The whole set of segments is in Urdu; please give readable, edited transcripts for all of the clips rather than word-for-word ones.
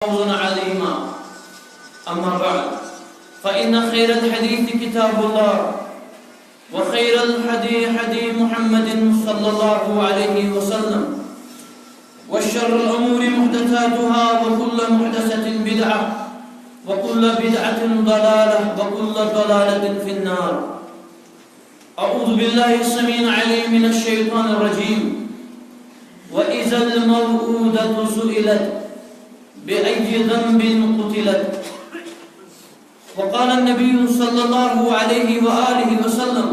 فوزا عظيما. أما بعد فإن خير الحديث كتاب الله وخير الهدي هدي محمد صلى الله عليه وسلم وشر الأمور محدثاتها وكل محدثة بدعة وكل بدعة ضلالة وكل ضلالة في النار. أعوذ بالله السميع العليم من الشيطان الرجيم. وإذا الموءودة سئلت بأي ذنب قتلت. وقال النبي صلى الله عليه وآله وسلم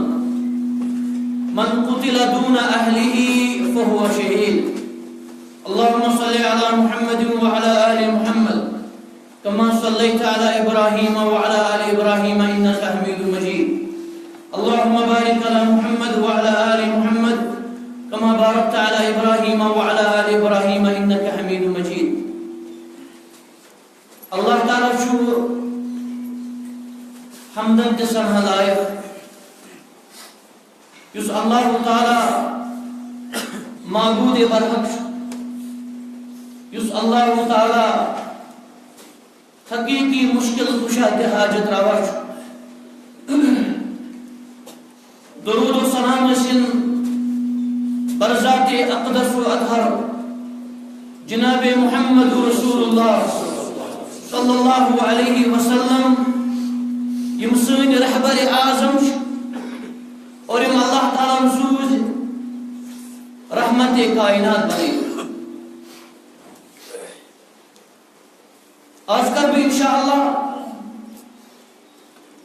من قتل دون أهله فهو شهيد. اللهم صل على محمد وعلى آل محمد كما صليت على إبراهيم وعلى آل إبراهيم إنك حميد مجيد. اللهم بارك على محمد وعلى آل محمد كما باركت على إبراهيم وعلى آل إبراهيم إنك حميد مجيد. اللہ تعالیٰ چھو حمدن تسن ہدایت یس اللہ تعالیٰ معبود برحق یس اللہ تعالیٰ حقیقی مشکل کشا دے حاجت روا درود و سلام رسن برذات اقدس و اطہر جناب محمد رسول اللہ صلی اللہ علیہ وسلم یم سن رہبر اعظم اور یم اللہ تعالیٰ سوز رحمت کائنات بنے. آج کل بھی انشاءاللہ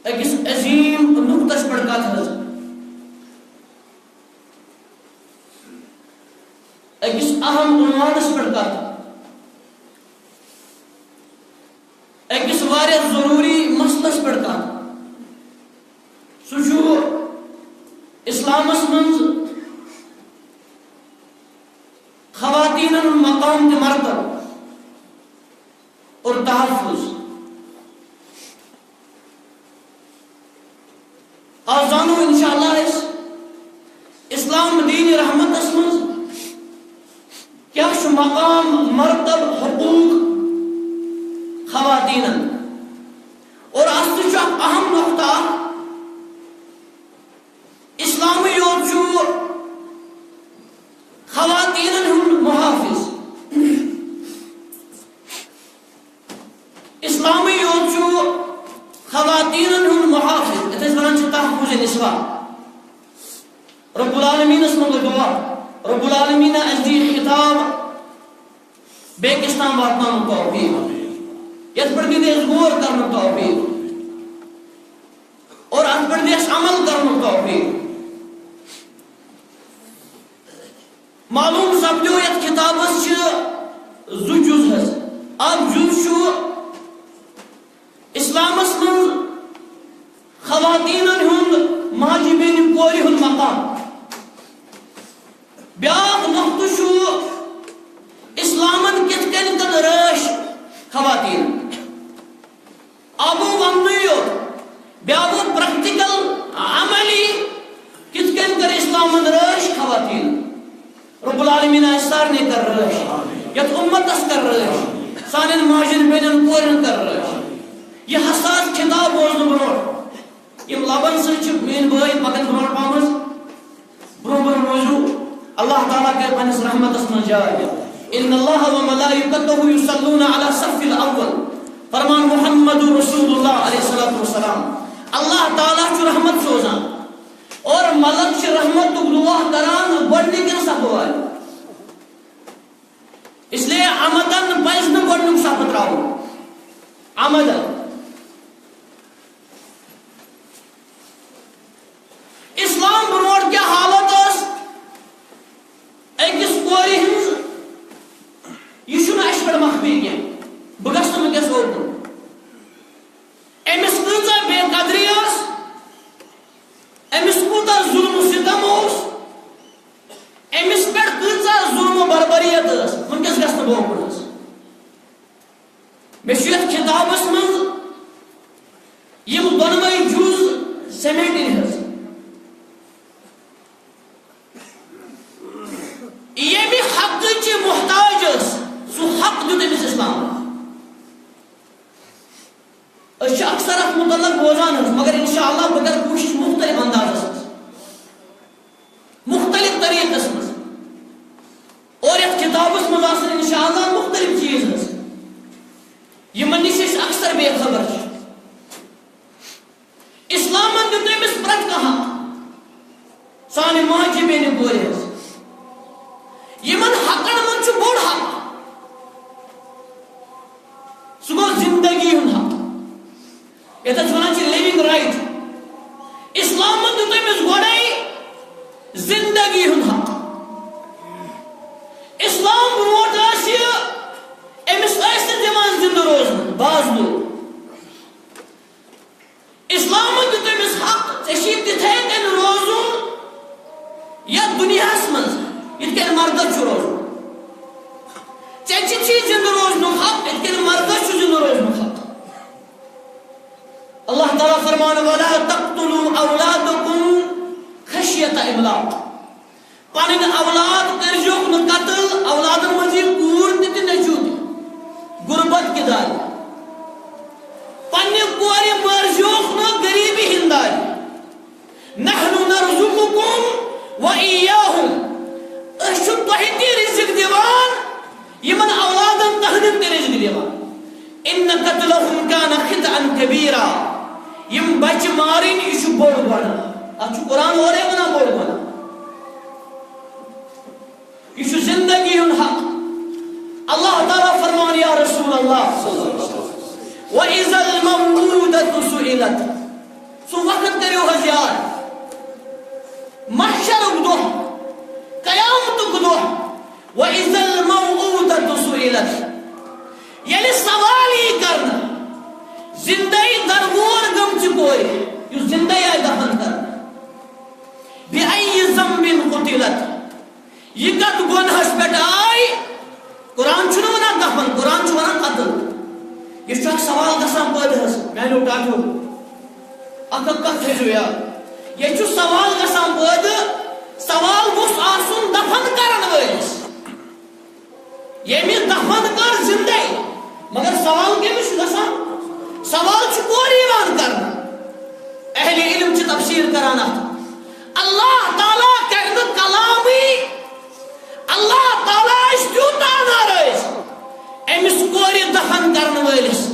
ایک عظیم نقطش پر کت حض ایک اہم عنوانس پر کت ایک واریا ضروری مسلس پر کت سو اسلامس منز خواتین مقام تے مرتب اور تحفظ. آزانو انشاءاللہ اس اسلام دین رحمت اسمنز کیا شو مقام مرتب حقوق خواتین اور اس اہم نقطہ اسلامی یوچو خواتین ہن محافظ اسلامی یوچو خواتین ہن محافظ اتنے ونان چھ تحفظ نسواء. رب العالمین اس منگل دعا رب العالمین ازدی خطاب بیکستان واتنام توفیق یت پر دیس غور کرنا توفیق اور ات پر دیس عمل کرنا توفیق. معلوم سپدو یت کتابس زو جز ہز اک جز اسلامس من خواتین ہند ماجی بین کوری ہند مقام. بیاق نقطہ اسلامن کت کن کن رش خواتین ابو ونیو بیاو پریکٹیکل عملی کت کن کر اسلامن رش خواتین. رب العالمین ایسار نے کر رش یت امتس کر رش سانن ماجن بینن کورن کر رش. یہ حساس خطاب بوزن برو یم لبن سے مین بھائی پکن برو پامس برو برو روزو اللہ تعالیٰ کے پنس رحمتس من جائے. ان اللہ و ملائکتہ یصلون علی الصف الاول فرمان محمد رسول اللہ علیہ الصلوۃ والسلام. اللہ تعالیٰ چھ رحمت سوزان اور ملک چھ رحمت دعا کران گۄڈنِکٮ۪ن صفوائے. اس لیے عمدن پزِ نہٕ گۄڈنیُک صف تراوُن عمدن. اسلام برونٛٹھ کیٛاہ حالت ٲس أکِس کورِ ہٕنٛز یہ چھُنہٕ اَسہِ پٮ۪ٹھ مخفی کینٛہہ. بہٕ گژھٕ نہٕ وٕنکٮ۪س اوکُن أمِس کۭژاہ بے قدری ٲس أمِس کوٗتاہ ظُلم و ستم اوس أمِس پٮ۪ٹھ کۭژاہ ظُلم و بربریت ٲس وٕنکٮ۪س گژھٕ نہٕ بہٕ اوکُن حظ. مےٚ چھُ یتھ کِتابس منٛز یِم دۄنوَے جُز سمیٹِنۍ حظ. یہ بھی حق کی محتاج سو حق جو تمس اسلام اکثر ات متعلق بوزان مگر انشاءاللہ بہ کر کوشش مختلف اندازس مختلف طریقس مز اور یتھ کتابس مز آسن انشاءاللہ مختلف چیز یمن نش اکثر بے خبر اسلامن دیت امس پرت کہاں سانہ ماجہ بیٚنہِ کورِ یمن حقن من چھ بوڑ حق سہ گو زندگی ہند حق یتھ ونان چھ لیونگ رائٹ اسلامن دیت امس گۄڈے زندگی ہند حق اسلام برونٹ امس دِوان زندہ روزن باز لوگ اسلام دیت امس حق ژےٚ تِتھے کٔنۍ روزُن یتھ دنیاہس منٛز یِتھ کٔنۍ مردس چھُ روزُن ژےٚ چھی زندہ روزنُک حق یِتھ کٔنۍ مردس چھُ زندہ روزنُک حق اللہ تعالیٰ فرمان ولا تقتلوا اولادکم خشیۃ املاق پنٕنۍ اولاد کٔرۍزیوکھ نہٕ قتل اولادن منٛز یی کوٗر تہِ تہٕ نیٚچوٗ تہِ غربت کہِ دارِ پننہِ کورِ مٲرزیوکھ نہٕ غریٖبی ہِنٛدۍ دارِ نحن نرزقکم وإياهم أسۍ چھِ تۄہہِ تہِ رِزق دِوان یِمن اولادن تہنٛدٮ۪ن تہِ رِزق دِوان ان قتلهم كان خطأ كبيرا یِم بچہِ مارٕنۍ یہِ چھُ بوٚڑ گۄناہ اتھ چھُ قرآن اورے ونان بوٚڑ گۄناہ یہ چھُ زندگی ہُنٛد حق اللہ تعالیٰ فرمان یا رسول اللہ وَإِذَا الْمَوْءُودَةُ سُئِلَتْ سُہ وقت کٔرِو حظ یاد محشرُک دۄہ قیامتُک دۄہ وَإِذَا الْمَوْءُودَةُ سُئِلَتْ ییٚلہِ سوال یی کرنہٕ زندے درگور گٔمژِ کورِ یُس زندے آیہِ دفن کرنہٕ بِأَيِّ ذَنبٍ قُتِلَتْ یہ کت گناہس پہ آئی قرآن چھُنہٕ ونان دفن قرآن چھُ ونان قتل یہ چھُ اکھ سوال گژھان پٲدٕ حظ میانیو ٹاٹھیو اکھ کتھ تھٲیزیو یاد یہ چھُ سوال گژھان پٲدٕ سوال گوٚژھ آسُن دفن کرن وٲلِس ییٚمہِ دفن کٔر زندے مگر سوال کٔمِس چھُ گژھان سوال چھُ کورِ یِوان کرنہٕ اہلِ علم چھِ تفسیٖر کران اتھ اللہ تعالیٰ کرِ نہٕ کلامٕے اللہ تعالیٰ آسہِ تیوٗتاہ ناراض أمِس کورِ دفن کرن وٲلِس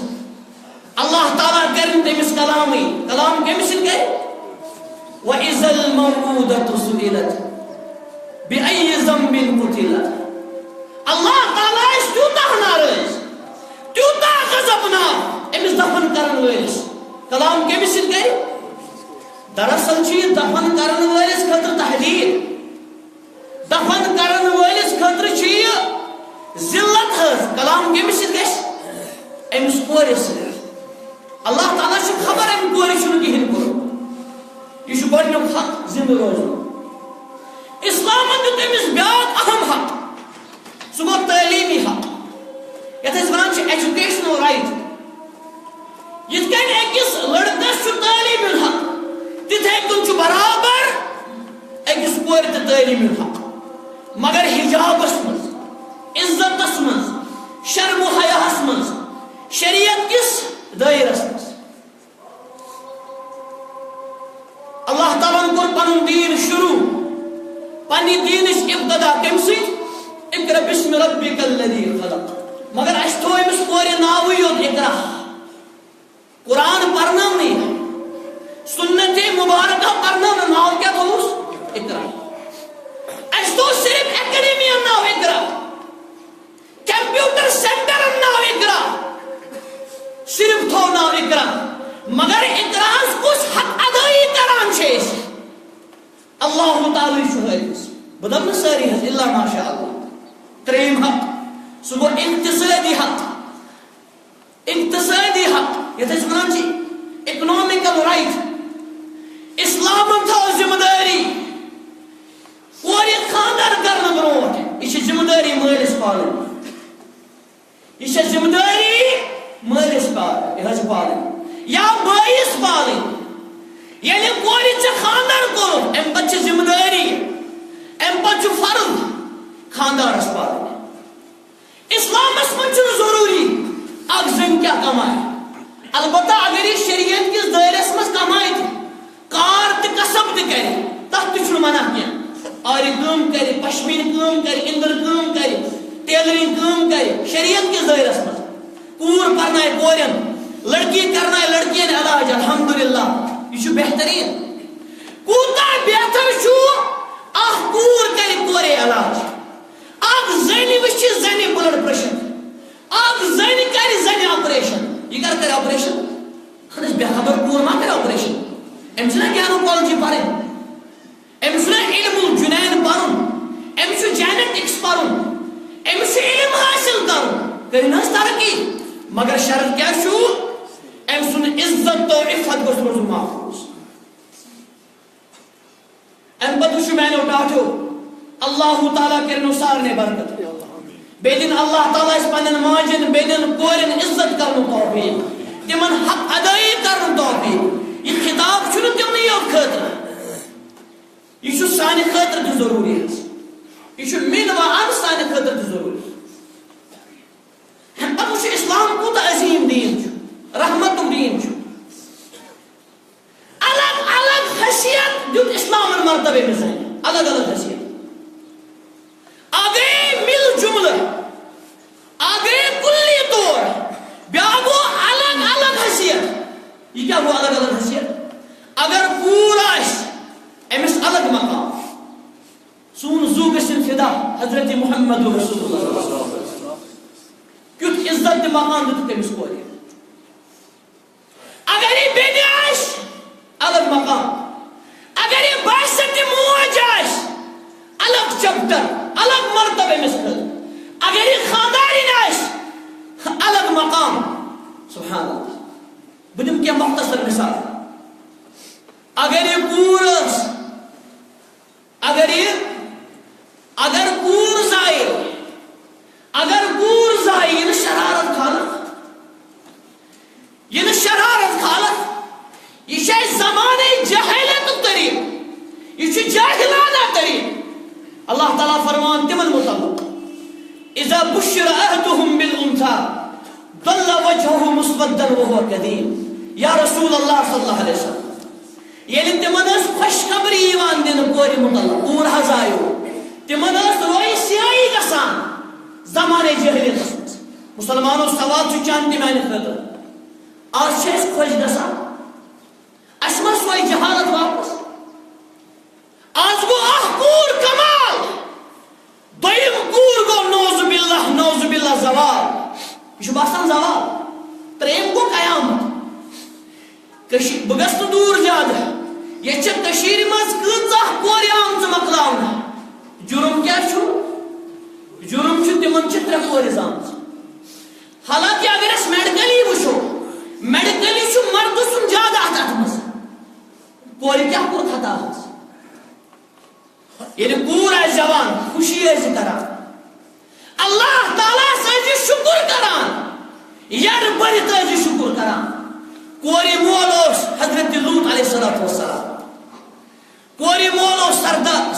اللہ تعالیٰ کرِ نہٕ تٔمِس کلامٕے کلام کٔمِس سۭتۍ کرِ وَإِذَا الْمَوْءُودَةُ سُئِلَتْ بِأَيِّ ذَنبٍ قُتِلَتْ اللہ تعالیٰ آسہِ تیوٗتاہ ناراض تیوٗتاہ غضبناک أمِس دفن کرن وٲلِس کلام کٔمِس سۭتۍ کرِ دراصل چھُ یہِ دفن کرن وٲلِس خٲطرٕ تحدیٖد دفن کرن وٲلِس خٲطرٕ چھُ یہِ ذلت حظ کلام کٔمِس سۭتۍ گژھِ أمِس کورِ سۭتۍ اللہ تعالیٰ چھُ خبر اَمہِ کورِ چھُنہٕ کِہیٖنۍ کوٚرمُت یہِ چھُ گۄڈنیُک حق زندٕ روزُن اسلامن دیُت أمِس بیٛاکھ اہم حق سُہ گوٚو تعلیٖمی حق یتھ أسۍ ونان چھِ ایجوکیشنل رایٹ یِتھ کٔنۍ أکِس لڑکس چھُ تعلیٖم ہُنٛد حق تِتھے کٔنۍ چھُ برابر أکِس کورِ تہِ تعلیٖم ہُنٛد حق مگر حجابس منٛز عزتس منٛز شرم و حیاہس منٛز شریعت کِس دٲیرس منٛز اللہ تعالیٰ ہن کوٚر پنُن دیٖن شروٗع پننہِ دیٖنٕچ ابتدا کمہِ سۭتۍ اقرأ بِسمِ ربِّکَ الذی خلق مگر اسہِ تھوٚو أمِس کورِ ناوٕے یوت اقرأ قرآن پرنٲو نہٕ یہِ سنت مبارکہ پرنٲو نہٕ ناو کیٛاہ تھوٚوُس اقرأ اسہِ تھوٚو صرف ایکڈیمین ناو اقرأ کمپیوٹر سینٹرن ناو اقرأ صرف تھوٚو ناو اقرأ مگر اقراہس کُس حق ادٲیی کران چھِ أسۍ اللہ تعالیٰ چھُ حٲفظ بہٕ دپہٕ نہٕ سٲری حظ الا ماشاء اللہ ترٛیٚیِم حق سُہ گوٚو اقتصٲدی حق اقتصٲدی حق یتھ أسۍ ونان چھِ اکنامکل رائٹ اسلامن تھٲو ذمہٕ دٲری کورِ خاندر کرنہٕ برونٹھ یہِ چھِ ذمہٕ دٲری مٲلِس پالٕنۍ یہِ چھِ ذمہٕ دٲری مٲلِس پالٕنۍ یہِ حظ چھِ پالٕنۍ یا بٲیِس پالٕنۍ ییٚلہِ کورِ ژےٚ خاندر کوٚرُتھ اَمہِ پتہٕ چھِ ذمہٕ دٲری اَمہِ پتہٕ چھُ فرض خاندارس پالٕنۍ اسلامس منٛز چھُنہٕ ضروٗری اکھ زٔنۍ کیٛاہ کمایہِ البتہ اگر یہ شریعت کس دائرس مز کمائے کار تو کسب تو کرے تک تہ منع کی آری کام کرے پشمین کام کرے اندر کام کرے ٹیلرنگ کام کرے شریعت کس دائرس مز کور پرنائے کورین لڑکی کرنائے لڑکین علاج الحمدللہ یہ بہترین کوتا بہتر چھو اخ کور کرے کورے علاج اخ زنی وچھ زنی بلڈ پریشر اخ زنی کرے زنی آپریشن یہ کرے آپریشن خدش بے خبر کور ما کرے آپریشن ام چھنا گیانو کالجی پڑھے ام چھنا علم الجنین پڑھن ام چھو جینیٹکس پڑھن ام چھو علم حاصل کرن کرنس ترقی مگر شرط کیا چھو ام سن عزت تو عفت گوش روز محفوظ ام پتہ چھو میں نے اٹھاٹھو اللہ تعالیٰ کرنو سارنے برکت بیدن اللہ تعالیٰ اس پنن ماجن بیدن کورن عزت کرنو توفیق تمن حق ادائی کرنو توفیق یہ خطاب چھو تمن یہ خطر یہ چھو سانی خطر تو ضروری ہے یہ چھو من و ان سانی خطر تو ضروری ہے ہم پتہ چھو اسلام کو تا عظیم دین چھو رحمت دین چھو الگ الگ حیثیت جو اسلام مرتبے میں سے الگ الگ حیثیت آگے مل جملہ آگے کلی طور بیاگو الگ الگ حیثیت یہ کیا وہ الگ الگ حیثیت اگر پورا امس الگ مقام سون زو گسن فدا حضرت محمد رسول اللہ صلی اللہ علیہ وسلم کیوں عزت مقام دیتے تمس کو اگر یہ بیٹی آش الگ مقام اگر یہ باشت موج آش الگ چپٹر الگ مرتبہ مسکل اگر یہ خانداری ناش الگ مقام سبحان اللہ بدم کیا مختصر مثال اگر یہ پورس اگر پور زائے یہ شرارت خالق یہ شرارت خالق یہ شاید زمانے جہلت طریق یہ جاہلانہ طریق اللہ تعالیٰ فرمان تمن مطلق اذا بشر احدهم بالانثى ظل وجهه مسودا وهو كظيم یا رسول اللہ صلی اللہ علیہ وسلم یعنی تمن خوشخبری ایوان دن کور مطلق کور ہزایو تمن روئی سیائی گسان زمانے جہلیت مسلمانوں سوال چھ چانتی میں خطر آج چھس خوش گسان اسما سوئی جہالت واپس آج گو کور کمال دویم کور گو نوز باللہ زوال یہ باسان زوال تریم گو قیامت بگست دور زیادہ یہ کشیر مز کۭژاہ کورِ آمژٕ مۄکلاونہٕ جرم کیا چھُ جرم چھُ تمن چھِ ترٛےٚ کورِ زامژٕ حالانکہ اگر اس میڈیکلی وٕچھو میڈیکلی چھُ مردٕ سُنٛد زیادٕ اتھ منٛز کورِ کیٛاہ کوٚر خطا حظ ییٚلہِ کوٗر آسہِ زٮ۪وان خوشی ٲسۍ کران اللہ تعالیٰ ٲسۍ شُکُر کران یڈ بٔرِتھ ٲسۍ شُکُر کران کوری مول اوس حضرت لوط علیہ السلام کوری مول اوس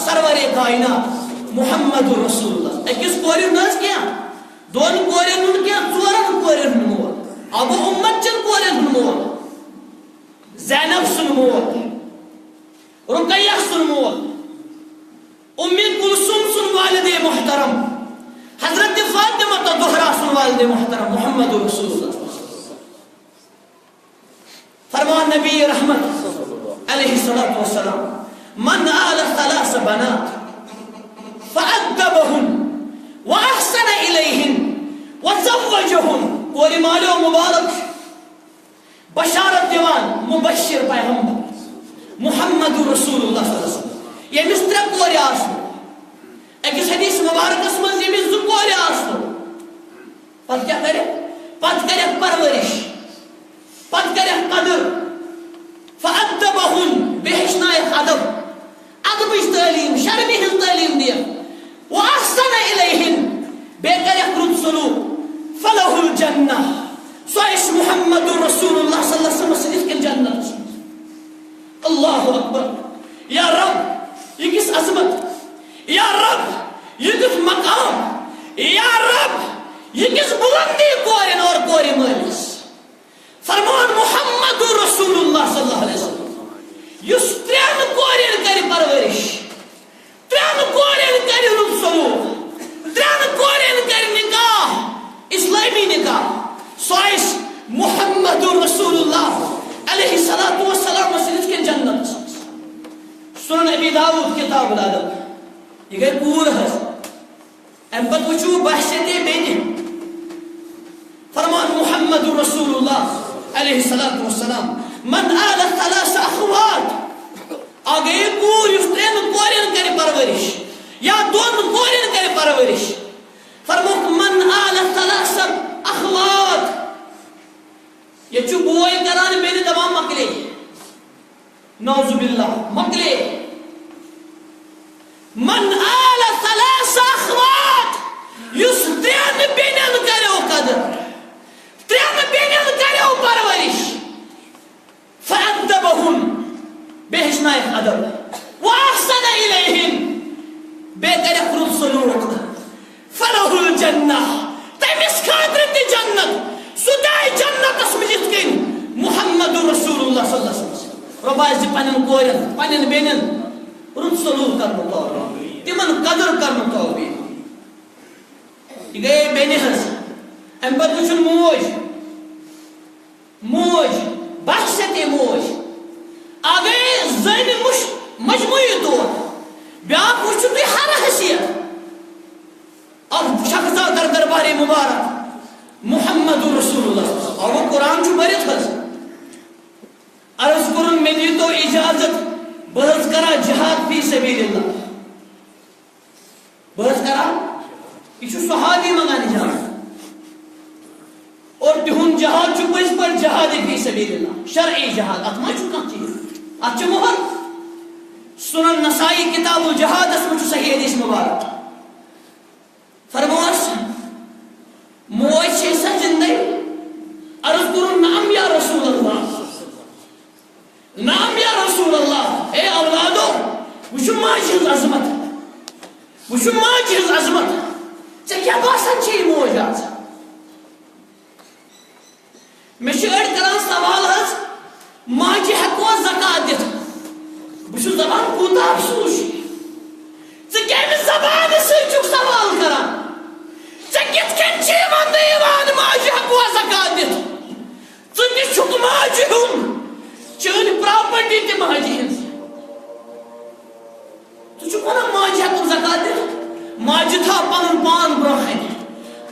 سرور کائنات محمد رسول اللہ اکس کوری نس کیا دون کوری نن کیا ژورن کورین مول ابو امت چن کورین مول زینب سن مول رقیہ سن مول ام کلثوم سن والد محترم حضرت فاطمہ الزہرا سن والد محترم محمد رسول اللہ فرمان نبی رحمت علیہ السلام من آل ثلاث بنات فأدبهن وأحسن إليهن وزوجهن کوری مالو مبارک بشارت دیوان مبشر پیغمبر محمد رسول اللہ صلی اللہ علیہ وسلم یہ مستر کوری آسنو ایک حدیث مبارک اسمن یہ مستر کوری آسنو پت کیا کرے پت کرے پرورش پت کرے قدر فأدبهن بہشنائے ادب ادبش تعلیم شرمی ہن تعلیم دیا وأحسن إليهن بے کرے رد سلوک فلہ الجنہ سوائش محمد رسول اللہ صلی اللہ علیہ وسلم سے اس کے جنت اللہ اکبر یا رب یہ کس عظمت یا رب یہ کس مقام یا رب یہ کس بلندی کورن اور کوری مالس فرمان کتاب الادب یہ گئی پور حس ام پت وچو بحثیت بینی فرمان محمد رسول اللہ علیہ السلام من آل ثلاث اخوات آگئی پور یس ترین کورین کر پرورش یا دون کورین کر پرورش فرموک من آل ثلاث اخوات یہ چو بوئی کران بین دبا مکلے نعوذ باللہ مکلے من آل ثلاث اخوات یس ترین بینن کرو قدر ترین بینن کرو پرورش فأدبهم بهشنائك أدب وأحسن إليهم بكر يخرج سلوك فله الجنة تمس خاطر جنة سداي جنة اسمجت كين محمد رسول الله صلى الله عليه وسلم رباي زي پنن کورن پنن بینن رد سلوک کرن تو تمن قدر کرن تو یہ گئی بینی ہنس ام پتہ وچھن موج بحثت موج آگئی زین مجموعی طور بیاق وچھو تی ہر حیثیت اب شخصا در دربار مبارک محمد رسول اللہ اور وہ قرآن چھو بریت خز عرض کرن میں دی تو اجازت بحث کرا جہاد فی سبیل اللہ بحث کرا یہ چھو صحابی منگان اجازت اور تہن جہاد چھو پس پر جہاد فی سبیل اللہ شرعی جہاد اتما چھو کم چیز اچھا مہر سنن نسائی کتاب الجہاد اس میں چھو صحیح حدیث مبارک فرموس موئی چھے سا جندے عرض کرن نام یا رسول اللہ نام یا رسول اللہ اے اولادو وشو ماجز عظمت وشو ماجز عظمت چا کیا باسن چھے موئی جاتا میں شعر کران سوال حض ماجی حقوہ زکاة دیتا بشو زبان کوتا افسوش چکیم زبان سے چک سوال کران چکیت کن چی من دیوان ماجی حقوہ زکاة دیتا چکی چک ماجی ہوں چون پراپرٹی تی ماجی ہوں تو چکونا ماجی حقوہ زکاة دیتا ماجی تھا پنن پان بروخن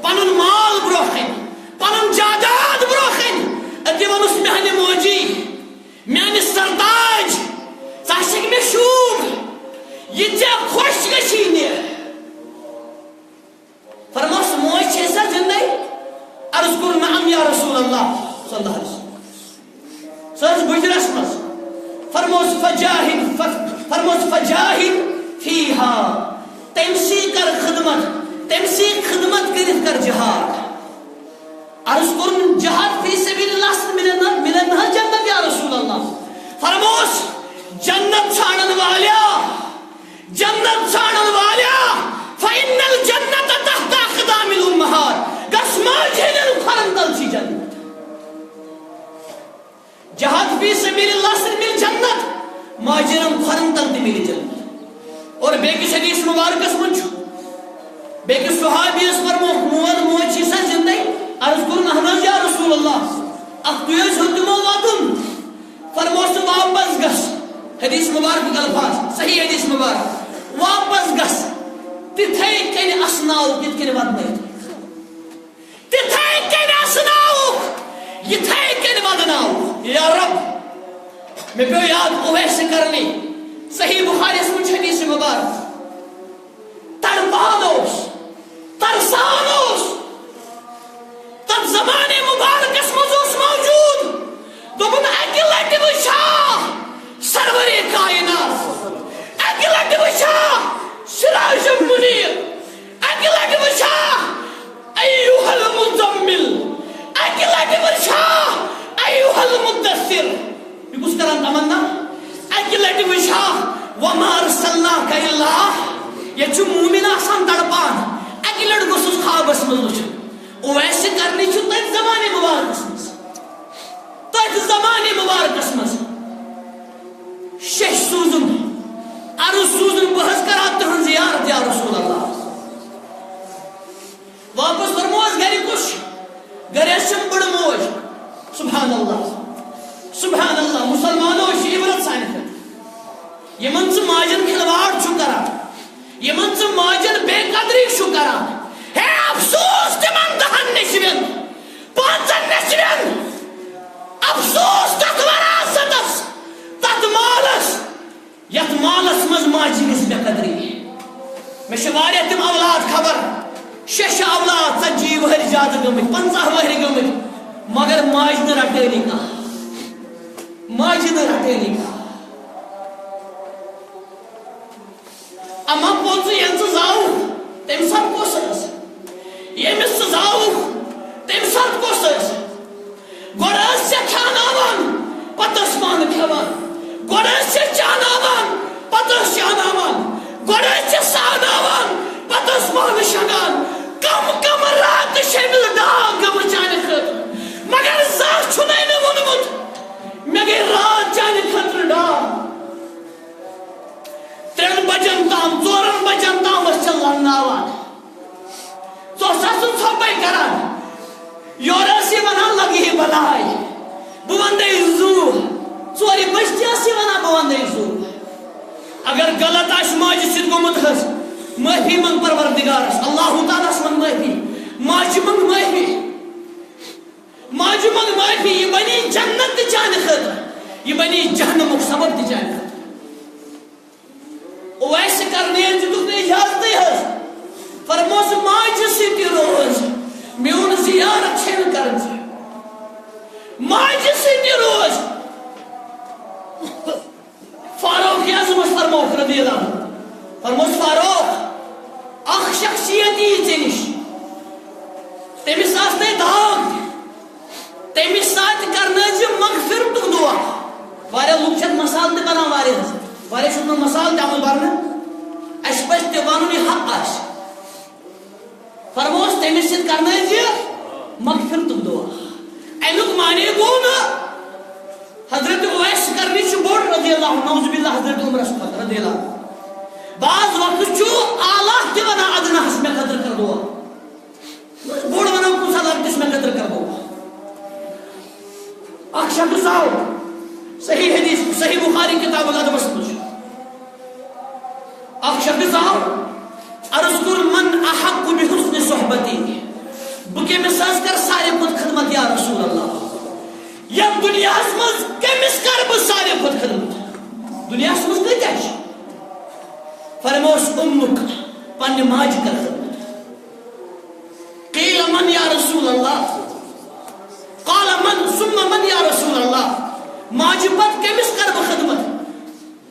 پنن مال بروخن پنن جاداد بروخن ادیوان اس مہن موجی میانی سرداج ساشک میں شوب یہ تے خوش گشینی فرموس موج چھیسا زندگی عرض کر نعم یا رسول اللہ صلی اللہ علیہ وسلم سرز گجرس مز فرموس فجاہد فیہا تمسی کر خدمت کر جہاد عرض کرن جہاد فی سبیل اللہ سے ملن جنت یا رسول اللہ فرموس جنت چھانن والیا فإن الجنت تحت اقدام الامہات گسمال جہنن خرندل سی جنت جہاد فی سبیل اللہ سے مل جنت ماجرم خرندل تی ملی جنت اور بیکی حدیث مبارکس منچو بیکی صحابی اس پر موت چیسا زندگی عرض کرن احمد یا رسول اللہ اختیوز حدمو وادن فرموس واپس گس حدیث مبارک الفاظ صحیح حدیث مبارک واپس گس تتھائی کن اسناؤ کت کن ودنائی تتھائی کن اسناؤ یتھائی کن ودناؤ یا رب میں پیو یاد اویس کرنی صحیح بخاری اس مجھ حدیث مبارک تربانوس ترسانوس تب زمان مبارک اس موضوع موجود دوبن اکلت وشاہ سروری کائنات اکلت وشاہ سراج منیر اکلت وشاہ ایوہ المزمل اکلت وشاہ ایوہ المدثر یہ کس کران تمنا اکلت وشاہ وما ارسلناک اللہ یہ چھو مومن آسان تڑپان اکلت گسوس خوابس ملوچ ویسے کرنی چھو تیت زمانی مبارک اسمس تیت زمانی مبارک اسمس شش سوزن عرض سوزن بحث کرات تہن زیارت یا رسول اللہ واپس فرموز گھری کش گھری اسم بڑ موج سبحان اللہ مسلمانوں شیورت سائن کر یمن ژٕ ماجن کھلواڑ چھُ کران یمن ژٕ ماجن بے قدری چھُ کران ہے افسوس تمن 10 نشوین 5 نشوین افسوس تتھ وراثتس تتھ مالس یتھ مالس مز ماجہِ گژھِ بے قدری مےٚ چھِ واریاہ تِم اولاد خبر 6 اولاد 40 ؤہرۍ زیادٕ گٔمٕتۍ 50 ؤہرۍ گٔمٕتۍ مگر ماجہِ نہٕ رٹٲنی کانٛہہ ماجہِ نہٕ رٹٲنی کانٛہہ اما پوٚت ژٕ ییٚلہِ ژٕ زاوُکھ تمہِ ساتہٕ کۄس ٲس ییٚمِس ژٕ زاوُکھ تمہِ ساتہٕ کۄس ٲس گۄڈٕ ٲس ژےٚ کھیٛاوناوان پتہٕ ٲس پانہٕ کھٮ۪وان گۄڈٕ ٲس ژےٚ چاوناوان پتہٕ ٲس چاوناوان گۄڈٕ ٲس ژےٚ ساوناوان پتہٕ ٲس پانہٕ شۄنٛگان کم راتہٕ شیٚمِل ڈاک گٔمٕژ چانہِ خٲطرٕ مگر زانٛہہ چھُنَے نہٕ ووٚنمُت مےٚ گٔے رات چانہِ خٲطرٕ ڈاک 3 بجن تام 4 بجن تام ٲس ژےٚ لنٛگناوان ژٕ اوسکھ سُہ ژھۄپے کران یورٕ ٲس یہِ ونان لگہِ بلاے بہٕ ونہٕ زوٗ 4 بجہِ تہِ ٲس یہِ ونان بہٕ ونہٕ زوٗ اگر غلط آسہِ ماجہِ سۭتۍ گوٚمُت حظ معٲفی منٛگ پروردگارس اللہ تعالیٰ منٛگ معٲفی ماجہِ منٛگ معٲفی ماجہِ منٛگ معٲفی یہِ بنی جنت تہِ چانہِ خٲطرٕ یہِ بنی جہنمُک سبب تہِ چانہِ خٲطرٕ اویس کرنیل دِتُکھ نہٕ اجازتٕے حظ فرموس ماجہِ سۭتۍ روز میون زیارت چھنہٕ کرٕنۍ ماجہِ سۭتۍ روز فاروق اعظمس فرمووُکھ رضی اللہ عنہ فرموس فاروق اکھ شخصیت یی ژےٚ نِش تٔمِس آسنَے داغ تٔمِس ساتہٕ کرنٲیزِ مغفرتُک دعا واریاہ لُکھ چھِ اتھ مثال تہِ بنان واریاہ چھُ اوسمُت مثال تہِ آمُت برنہٕ اَسہِ پزِ تہِ ونُن یہِ حق آسہِ فرموس تٔمِس سۭتۍ کرنٲیزِ مغفرتُک دعا امیُک معنی گوٚو نہٕ حضرت اویس کرنی چھُ بوٚڑ رضی اللہ عنہ نعوذ باللہ حضرت عمرس کھۄتہٕ رضی اللہ عنہ بعض وقت چھُ اللہ تہِ ونان ادناہس مےٚ خٲطرٕ کر دعا بوٚڑ ونان کُنہِ ساتہٕ لۄکٹِس مےٚ خٲطرٕ کر دعا اکھ شخص آو صحیح حدیث صحیح بخاری کتاب الادبس منٛز چھُ اکھ شخص آو عرض کوٚر من احق بحسن صحبتی بہٕ کٔمِس حظ کر ساروی کھۄتہٕ خدمت یا رسول اللہ یتھ دُنیاہس منٛز کٔمِس کرٕ بہٕ ساروی کھۄتہٕ خدمت دُنیاہس منٛز کۭتیاہ چھِ فرموس اُمُک پننہِ ماجہِ کر خدمت قیل من یا رسول اللہ قال من ثم من یا رسول اللہ ماجہِ پتہٕ کٔمِس کر بہٕ خدمت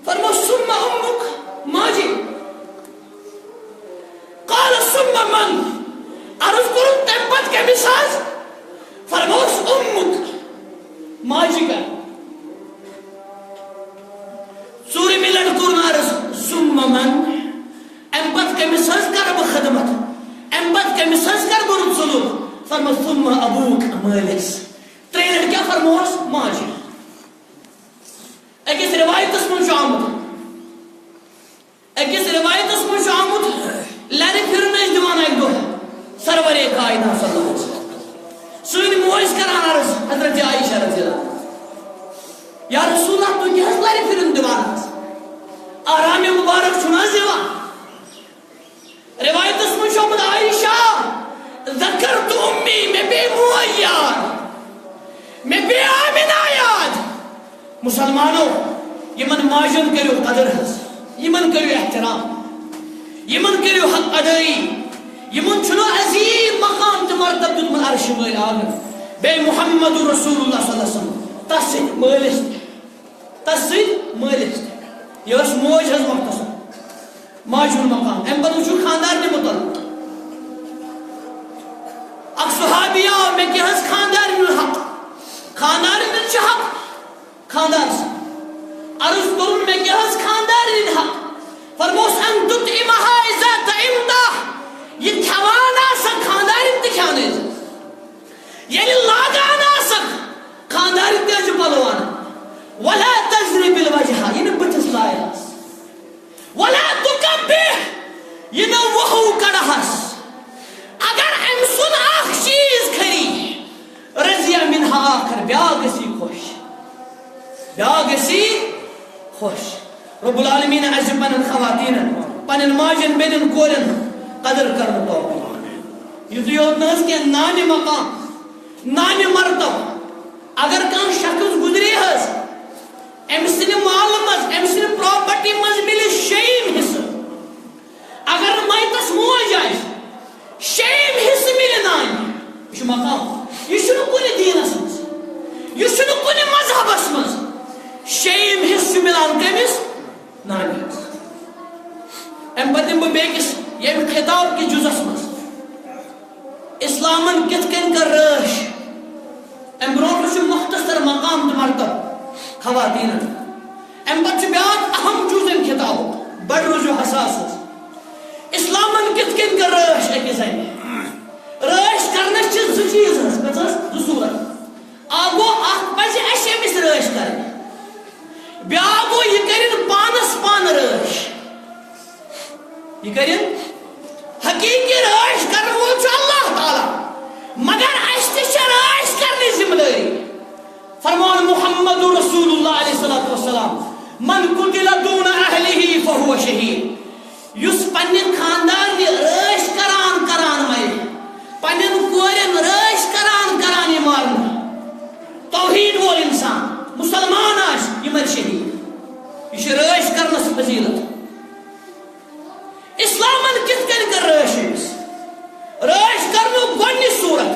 فرموس ثم اُمُک ماجہِ قال ثم من عرض کوٚرُن تمہِ پتہٕ کٔمِس حظ فرموس اُمُک ماجہِ کر ژوٗرِمہِ لٹہِ کوٚرُن عرض ثم من امہِ پتہٕ کٔمِس حظ کرٕ بہٕ خدمت امہِ پتہٕ کٔمِس حظ کرٕ بہٕ رُت سلوٗک فرموس ثم ابوک مٲلِس 3 لٹہِ کیٛاہ فرموس ماجہِ أکِس رِوایتس منٛز چھُ آمُت لرِ پھِرن ٲسۍ دِوان اکہِ دۄہ سرورے کائنات صلی اللہ علیہ وسلم سٲنۍ موج کران عرض حضرت عائشہ رضی اللہ عنہا یا رسول اللہ تُہۍ کیٛاہ حظ لرِ پھِرن دِوان حظ آرامِ مُبارک چھُنہٕ حظ یِوان رِوایتس منٛز چھُ آمُت عائشہ ذکرت اُمی مےٚ پیٚیہِ موج یاد مےٚ پیٚیہِ آمِنہ یاد مسلمانو یمن ماجن کٔرِو قدر حظ یمن کٔرِو احترام یمن کٔرِو حق ادٲیی یمن چھُنہٕ عظیٖم مقام تہٕ مرتبہٕ دیُتمُت عرشہِ وٲلۍ عالم بیٚیہِ محمد رسول اللہ صلی اللہ علیہ وسلم تس سۭتۍ مٲلِس تہِ یہِ ٲس موج حظ مختصر ماجہِ ہُنٛد مقام امہِ پتہٕ وٕچھِو خاندارنہِ مُتعلق اکھ صحابی آو مےٚ کیٛاہ حظ خاندارنہِ ہُنٛد حق خاندارنہِ چھُ حق خاندارس عرض کوٚرُن مےٚ کیٛاہ حظ خاندارنہِ حق فرموس ان تطعمها اذا طعمتها یہِ کھٮ۪وان آسکھ خاندارنۍ تہِ کھٮ۪ونٲیزِ ییٚلہِ لاگان آسکھ خاندارنۍ تہِ ٲسۍ پلو انان ولا تضرب الوجہ یہِ نہٕ بٕتھِس لایہس ولا تقبح یہِ نہٕ وُہو کڑہس اگر أمۍ سُنٛد اکھ چیٖز کھری رضیہ منہا آخر بیٛاکھ گژھی خۄش بیٛاکھ گژھی خۄش رب العالمین از پنن خواتین پنن ماجن بینن کورن قدر کرن توفیق یوت یوت نہ کہ نان مقام نان مرتب اگر کان شخص گزری ہس امس مال مز امس پراپرٹی مز مل شیم حصہ اگر مائتس موج آئے شیم حصہ مل نان یہ مقام یہ کن دینس مز یہ کن مذہبس مز شیم حصہ ملان کمس نان ام پتہ دم بیکس یم خطاب کی جزس مز اسلامن کت کن کر رش ام برونٹ مختصر مقام تو مرتب خواتین ام پتہ بیاکھ اہم جز ام خطاب بڑ روزو حساس اسلامن کت کن کر رش اکی زن رش کرنے چھ زٕ چیز زٕ صورت آگو اخ پزِ اَسہِ أمِس رٲچھ کرٕنۍ بیاکھ گوٚو یہِ کٔرِنۍ پانس پان رٲچھ یہ کریں حقیقی رائش کرنے وول چھُ اللہ تعالی مگر اس تہِ چھِ رائش کرنے ذمہ داری فرمان محمد رسول اللہ علیہ الصلوۃ والسلام من قتل دون اہلہ فهو شہید یس پنن خاندان رائش کران مر پنن کورن رائش کران یہ مارن توحید وول انسان مسلمان آس یہ مر شہید یہ رائش کرنس فضیلت اسلامن کت کن کر رائش کرنو گونی صورت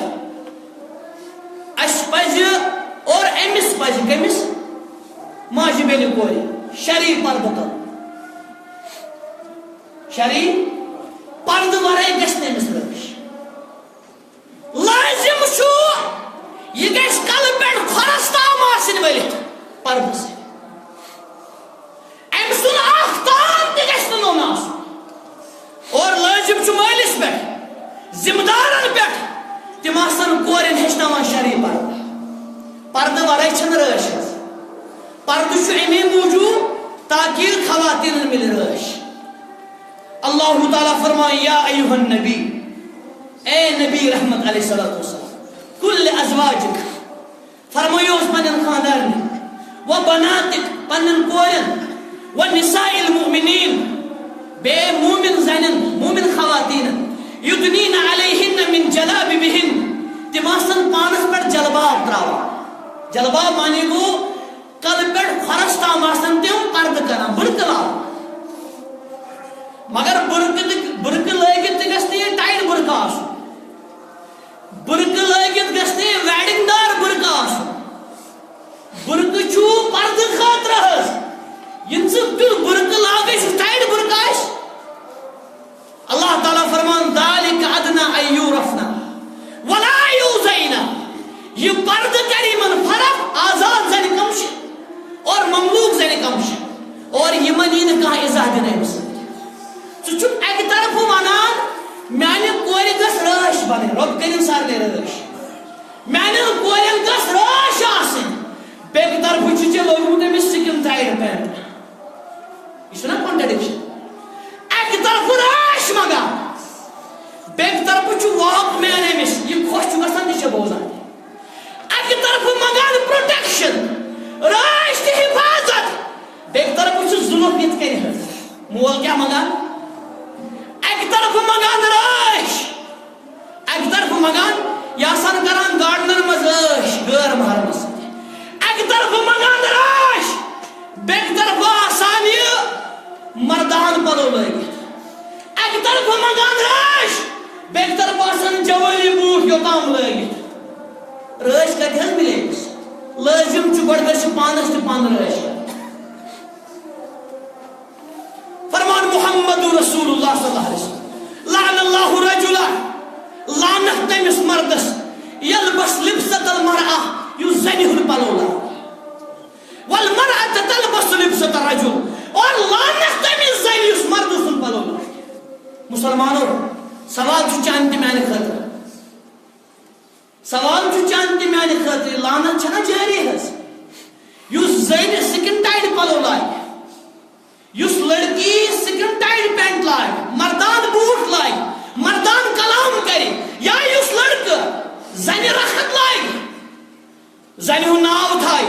اس پز اور امس پز کمس ماجہ بیل کور شرعی پردہ کر شرعی پردہ ورائے گژھِ نہٕ أمِس رٲچھ لازم چھُ یہِ گژھِ کلہٕ پٮ۪ٹھ کھۄرس تام آسٕنۍ ؤلِتھ پردٕ سۭتۍ أمۍ سُنٛد اکھ تام تہِ گژھِ نہٕ نوٚن آسُن اور لازم چھُ مٲلِس پٮ۪ٹھ ذمہ دارن پٮ۪ٹھ تِم آسن کورٮ۪ن ہیٚچھناوان شرعی پردٕ ورٲے چھنہٕ رٲچھ پردٕ چھُ امی موٗجوٗب تاکہِ خواتیٖنن مِلہِ رٲچھ اللہ تعالیٰ فرمائے یا ایوہ النبی اے نبی رحمت علیہ الصلوۃ والسلام کل ازواجک فرمائیو اس پنن خاندارن و بناتک پنن کورن و نساء المؤمنین بے مومن زنن مومن خواتین یدنین علیہن من جلابیبہن تم آسن پانس پر جلباب تراوا جلباب معنی گو کل پر کھرس تام آسن تم پرد کران برق لاو مگر برق لگت گژھِ یہ ٹائٹ برق آسن برق لگت گژھِ ویڈنگ دار برق آسن برق چھو پرد خاطر حظ ینس برق لاگے ٹائٹ برق آس اللہ تعالیٰ فرمان ذالک ادنا ان یعرفنا ولا یؤذینا یہ پرد کری من فرق آزاد زنی کمش اور مملوک زنی کمش اور یہ منین کہاں ازاد نہیں مسئلہ تو چھپ ایک طرف منان میانے کوئی گس رش بنے رب کریم سار نے رش میانے کوئی گس رش آسن بیک طرف چھچے لوگوں نے مس سکن ٹائٹ پینٹ اس نا کنٹرڈکشن ایک طرف رش مگا بیک طرف چھو واک میانے مس یہ خوش چھو گسان دی بوزان ایک طرف مگان پروٹیکشن رش دی حفاظت بیک طرف چھو ظلم نیت کری ہے مول کیا مگان ایک طرف مگان رش ایک طرف مگان یا سن کران گارڈنر مزش غیر محرم سے ایک طرف مگان رش بیک طرف آسانی مردان پلو لگی ایک طرف مگان رش بیک طرف آسان جوالی بوٹ یوتام لگی رش کتی حض ملے لازم چو گڑھ گرش پانس تی پان رش فرمان محمد رسول اللہ صلی اللہ علیہ وسلم لعن اللہ رجلا لعنت تمس مردس یلبس لبست المرأة یزنی الپلولا والمرأة تلبس لبست الرجل اور لعنت تمس زنی اس مردس الپلولا مسلمانوں سوال چھو چانتی میں نے خطر سوال چھو چانتی میں نے خطر لعنت چھنا جاری ہے یس زنی سکن ٹائٹ پلولا یس لڑکی سکن ٹائٹ پینٹ لائے مردان بوٹ لائے مردان کلام کرے یا یس لڑک زنی رخت لائے زنی ناو تھائی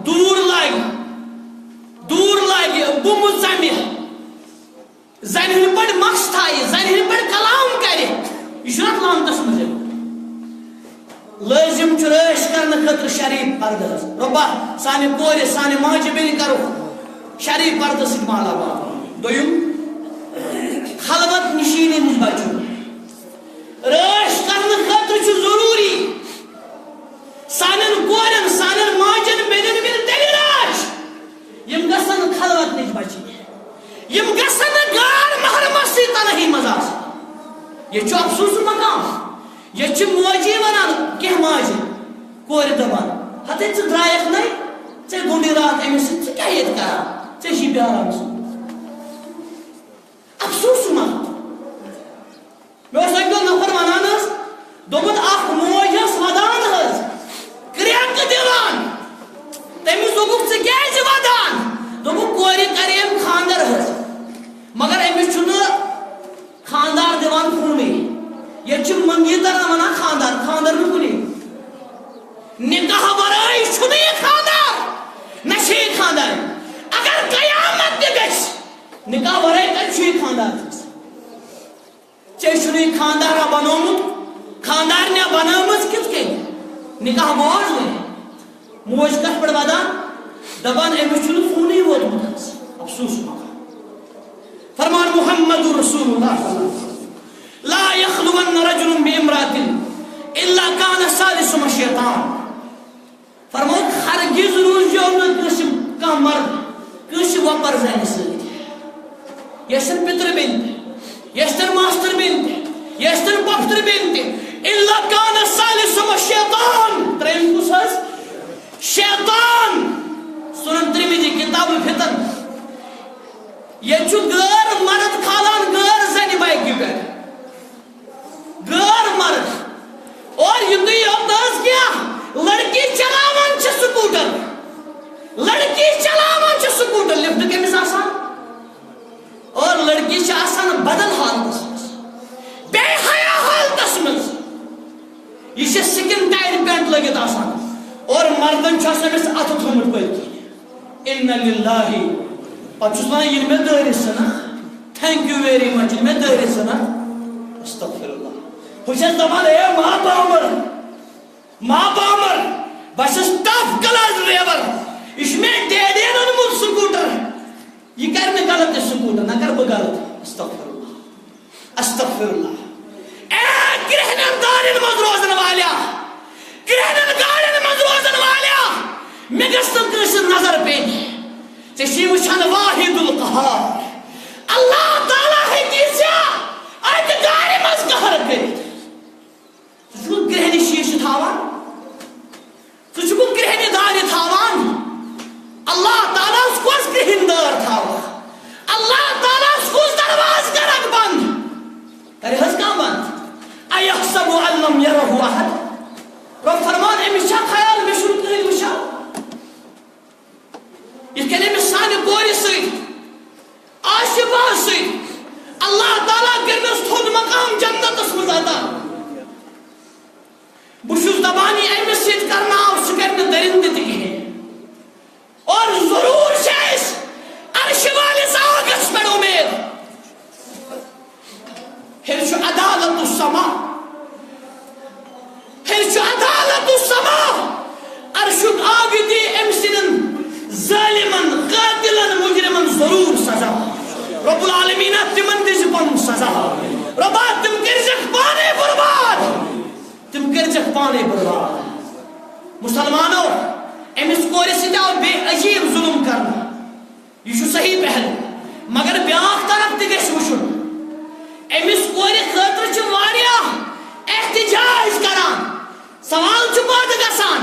دور لائے گومت زمہ زن ہند پہ مخص تھائے زن ہند پہ کلام کرے یہ لانتس مز لازم رش کرنے خاطر شریف پردہ ربا سانہ کور سانہ ماجہ بیٚنہِ کرو شریف پردہ سۭتۍ مالا مال دوٚیُم خلوت نشینی نش بچو رش کرنے خاطر ضروری سانن کورن سانن ماجن بیٚنٮ۪ن مِل تیٚلہِ رش یم گژھن خلوت نش بچن یم گژھن غار محرمس سۭتۍ تنہی مز آسن یہ افسوس مقام یہ موجی ونان کی ماجہ کور دپان ہتے ژٕ درایکھ نَے ژےٚ گوٚنڈی رات أمِس سۭتۍ ژٕ کیٛاہ ییٚتہِ کران ژےٚ چھُے بیٛاران سُہ افسوس مقام مےٚ اوس اَکہِ دۄہ نفر ونان حظ دوٚپُن اکھ موج ٲس ودان حظ کرٛٮ۪کہٕ دِوان تٔمِس دوٚپُکھ ژٕ کیٛازِ ودان دوٚپُکھ کورِ کرے أمۍ خانٛدر حظ مگر أمِس چھُنہٕ خانٛدار دِوان فونٕے یہ منگیتر ونان خاندار خاندر نہ کُنی نکاح ورٲے چھُنہٕ یہِ خاندار نہ چھِ یہِ خاندار اگر قیامت تہِ گژھِ نکاح ورٲے کتہِ چھُ یہِ خاندار ژےٚ چھُنہٕ یہِ خاندارا بنومُت خاندارنیا بنٲومٕژ کِتھ کٔنۍ نکاح گوٚو حظ وۄنۍ موج کتھ پٮ۪ٹھ ودان دپان أمِس چھُنہٕ فونٕے ووتمُت حظ افسوس فرمان محمد رسول اللہ لا يخلون رجل بامرأة الا كان ثالثهما الشيطان فرمو ہرگز روزیو نہ کٲنٛسہِ کانٛہہ مرد کٲنٛسہِ وۄپر زنہِ سۭتۍ یۄس پِترٕ بیٚنہِ تہِ یۄس ماستٕر بیٚنہِ تہِ یۄس پۄپھتٕر بیٚنہِ تہِ الا كان ثالثهما الشيطان ترٛیٚیِم کُس حظ شیطان سنن ترمذی کتاب الفتن یہ چھُ غٲر مرد کھالان غٲر زنہِ بایکہِ پٮ۪ٹھ غیر مرد اور یُتُے یوت حظ کیٛاہ لڑکی چلاوان چھِ سکوٹر لڑکی چلاوان چھِ سکوٹر لفٹ کٔمِس آسان اور لڑکی چھِ آسان بدل حالتس منٛز بے حیا حالتس منٛز یہ چھِ سکن ٹائٹ پینٹ لٲگِتھ آسان اور مردن چھُ آسان أمِس اَتھٕ تھوٚمُت پٔتۍ کِنۍ اِنَّ لِلّٰهِ پتہٕ چھُس ونان ییٚلہِ مےٚ دٲرِتھ ژھٕنا تھینک یوٗ ویری مچ ییٚلہِ مےٚ دٲرِتھ ژھٕنا استغفر اللہ بہٕ چھَس دپان اے ماں بامر بہٕ چھُس ٹف کلاس ڈرایور یہِ چھُ مےٚ ڈیڈین اوٚنمُت سکوٗٹر یہِ کرِ نہٕ غلط یہِ سکوٗٹر نہ کرٕ بہٕ غلط استغفر اللہ اے کرٛہنٮ۪ن دارٮ۪ن منٛز روزن والیا کرٛہنٮ۪ن گاڑٮ۪ن منٛز روزن والیا مےٚ گژھِ نہٕ کٲنٛسہِ نظر پیٚنۍ ژےٚ چھُے وٕچھان واحد القہار اللہ تعالیٰ ہیٚکہِ ژےٚ اتہِ گاڑِ منٛز قہر کٔرِتھ ژٕ چھُکھ کرٛہنہِ شیٖشہٕ تھاوان ژٕ چھُکھ کرٛہنہِ دارِ تھاوان اللہ تعالیٰ ہس کۄس کرٛہِنۍ دٲر تھاوکھ اللہ تعالیٰ ہس کُس دروازٕ کرکھ بنٛد کرِ حظ کانٛہہ بنٛد ایحسب ان لم یرہ احد رۄب فرمان أمِس چھا خیال مےٚ چھُنہٕ کٕہٕنۍ وٕچھان یِتھ کٔنۍ أمِس سانہِ کورِ سۭتۍ آصفاہس سۭتۍ اللہ تعالیٰ کٔرنَس تھوٚد مقام جنتس منٛز عطا بہٕ چھُس دپان یہِ أمِس سۭتۍ کرناو سُہ کرِ نہٕ دٔرِندٕ تہِ کِہیٖنۍ اور ضروٗر چھِ اَسہِ عرشہِ وٲلِس آگس پٮ۪ٹھ اُمید ہیٚرِ چھُ عدالت السما ہیٚرِ چھُ عدالت السما عرشُک آگہٕ دی أمۍ سٕنٛدٮ۪ن ظٲلِمن قٲتِلن مُجرِمن ضروٗر سزا رب العالمین تمن دِژ پنُن سزا ربا تِم کٔرزٮ۪کھ پانے برباد تِم کٔرزٮ۪کھ پانے برباد مسلمانو أمِس کورِ سۭتۍ آو بے عجیب ظُلم کرنہٕ یہِ چھُ صحیح پہلو مگر بیٛاکھ طرف تہِ گژھِ وٕچھُن أمِس کورِ خٲطرٕ چھِ واریاہ احتجاج کران سوال چھُ پٲدٕ گژھان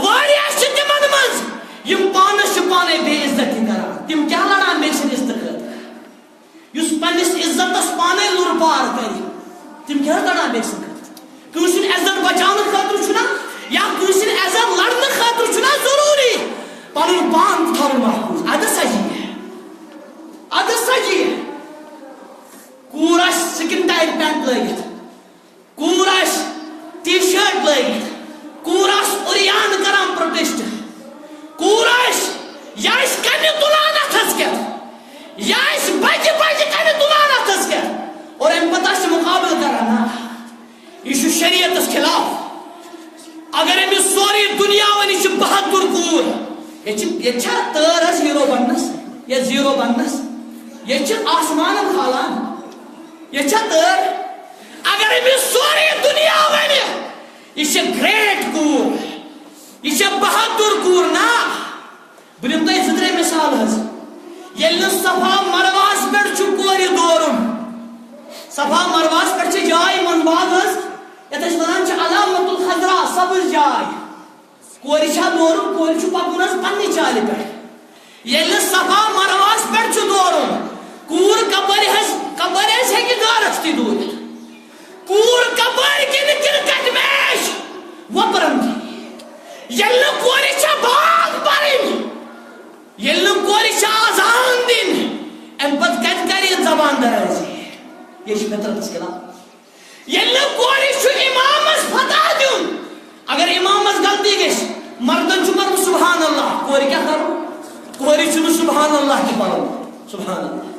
واریاہ چھِ تِمن منٛز یِم پانس چھِ پانے بے عزتی کران تِم کیٛاہ لڑان بیٚیہِ سٕنٛدِ عزتہٕ خٲطرٕ یُس پننِس عزتس پانے لُر پار کرِ تِم کیٛاہ لڑان بیٚیہِ سٕنٛدِ خٲطرٕ کٲنٛسہِ ہُنٛد عزت بچاونہٕ خٲطرٕ چھُنہ یا کٲنٛسہِ ہُنٛد عزت لڑنہٕ خٲطرٕ چھُنہ ضروٗری پنُن پان تھاوُن محفوٗظ ادٕ سجی کوٗر آسہِ سکن ٹایٹ پینٹ لٲگِتھ کوٗر آسہِ ٹی شٲٹ لٲگِتھ کوٗر آسہِ اُریان کران پروٹیسٹ کوٗر آسہِ یہِ آسہِ کنہِ تُلان اتھس کٮ۪تھ یہ تر ہیرو بنس یا زیرو بنس یہ آسمان کھالان یہ تر اگر امس سوری دنیا ون یہ گریٹ کور یہ بہادر کور نا بہ دم تہ زٕ ترٛےٚ مثال حظ ییٚلہِ نہٕ صفا مرواس پٮ۪ٹھ چھُ کورِ دورُن صفا مرواس پٮ۪ٹھ چھِ جاے منباغ حظ یتھ أسۍ وَنان چھِ علامت الخضرا سبز جاے کورِ چھا دورُن کورِ چھُ پکُن حظ پننہِ چالہِ پٮ۪ٹھ ییٚلہِ نہٕ صفا مرواس پٮ۪ٹھ چھُ دورُن کوٗر کپٲرۍ حظ ہیٚکہِ گارس تہِ دوٗرِتھ کوٗر کپٲرۍ گِنٛدِ کرکٹ میچ وۄپرن تہِ ییٚلہِ نہٕ کورِ چھےٚ باغ پرٕنۍ ییٚلہِ نہٕ کورِ چھےٚ آزان دِنۍ امہِ پتہٕ کتہِ کرِ یہِ زبان درٲزی یہ چھُ فطرتس خلاف ییٚلہِ نہٕ کورِ چھُ امامس فتح دیُن اگر امامس غلطی گژھِ مردن چھُ پرُن سبحان اللہ کورِ کیٛاہ کرُن کورِ چھُنہٕ سبحان اللہ تہِ پرُن سبحان اللہ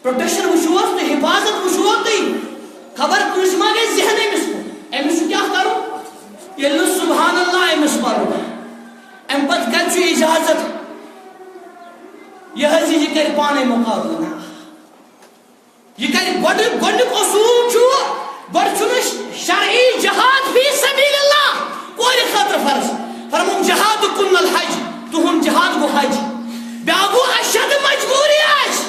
پروٹیکشن وٕچھو حظ تُہۍ حفاظت وٕچھو تُہۍ خبر کٲنٛسہِ ما گژھِ ذہن أمِس چھُ کیٛاہ کرُن ییٚلہِ نہٕ سبحان اللہ أمِس پرُن امہِ پتہٕ کتہِ چھُ اجازت یہ حظ یہ کر پانے مقابلہ یہ کر گۄڈنیُک اصوٗل چھُ گۄڈٕ چھُنہٕ شرعی جہاد فی سبیل اللہ کورِ خٲطرٕ فرض فرموُن جہاد کُن الحج تُہُنٛد جہاد گوٚو حج بیٛاکھ گوٚو اشد مجبوٗری آسہِ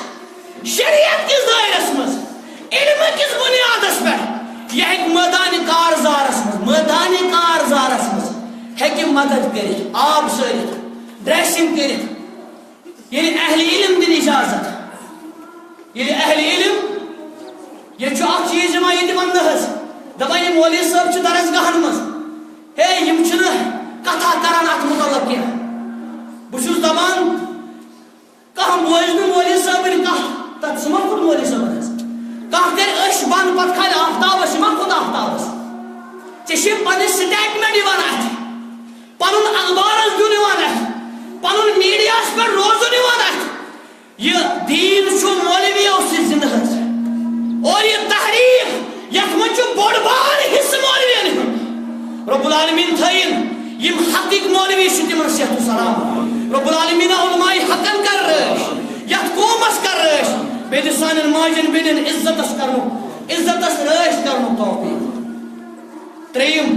شریعت کِس دٲیرس منٛز علمہٕ کِس بُنیادس پٮ۪ٹھ یہِ ہیٚکہِ مٲدانہِ کارزارس منٛز ہیٚکہِ مدد کٔرِتھ آب سٲرِتھ ڈریسنگ کٔرِتھ ییٚلہِ اہل علم دِنہِ اجازت ییٚلہِ اہل علم ییٚتہِ چھُ اکھ چیٖز یِوان ییٚتہِ وننہٕ حظ دپان یہِ مولوی صٲب چھِ درسگاہن منٛز ہے یِم چھِنہٕ کتھا کران اتھ متعلق کینٛہہ بہٕ چھُس دپان کانٛہہ بوزِ نہٕ مولوی صٲبٕنۍ کتھ تتھ سُہ ما کھوٚت مولوی صٲبن حظ کانٛہہ کرِ أچھ بنٛد پتہٕ کھالہِ آفتابس یہِ ما کھوٚت آفتابس ژےٚ چھِ پنٕنۍ سٹیٹمنٹ یِوان اتھِ پنُن اخبارس دیُن یِوان اتھِ پنُن میڈیاہس پٮ۪ٹھ روزُن یِوان اتھِ یہِ دیٖن چھُ مولوِیو سۭتۍ زِنٛدٕ حظ اور یہِ تحریٖک یتھ منٛز چھُ بوٚڑ بار حصہٕ مولوِین ہُنٛد رۄب العالمیٖن تھٲیِن یِم حقٕکۍ مولوی چھِ تِمن صحت و سلام رۄب العالمیٖن علماء حقن کر رٲچھ یتھ قومس کر رٲچھ بیٚیہِ دِ سانٮ۪ن ماجٮ۪ن بیٚنٮ۪ن عزتس رٲچھ کرنُک توفیٖق ترٛیٚیِم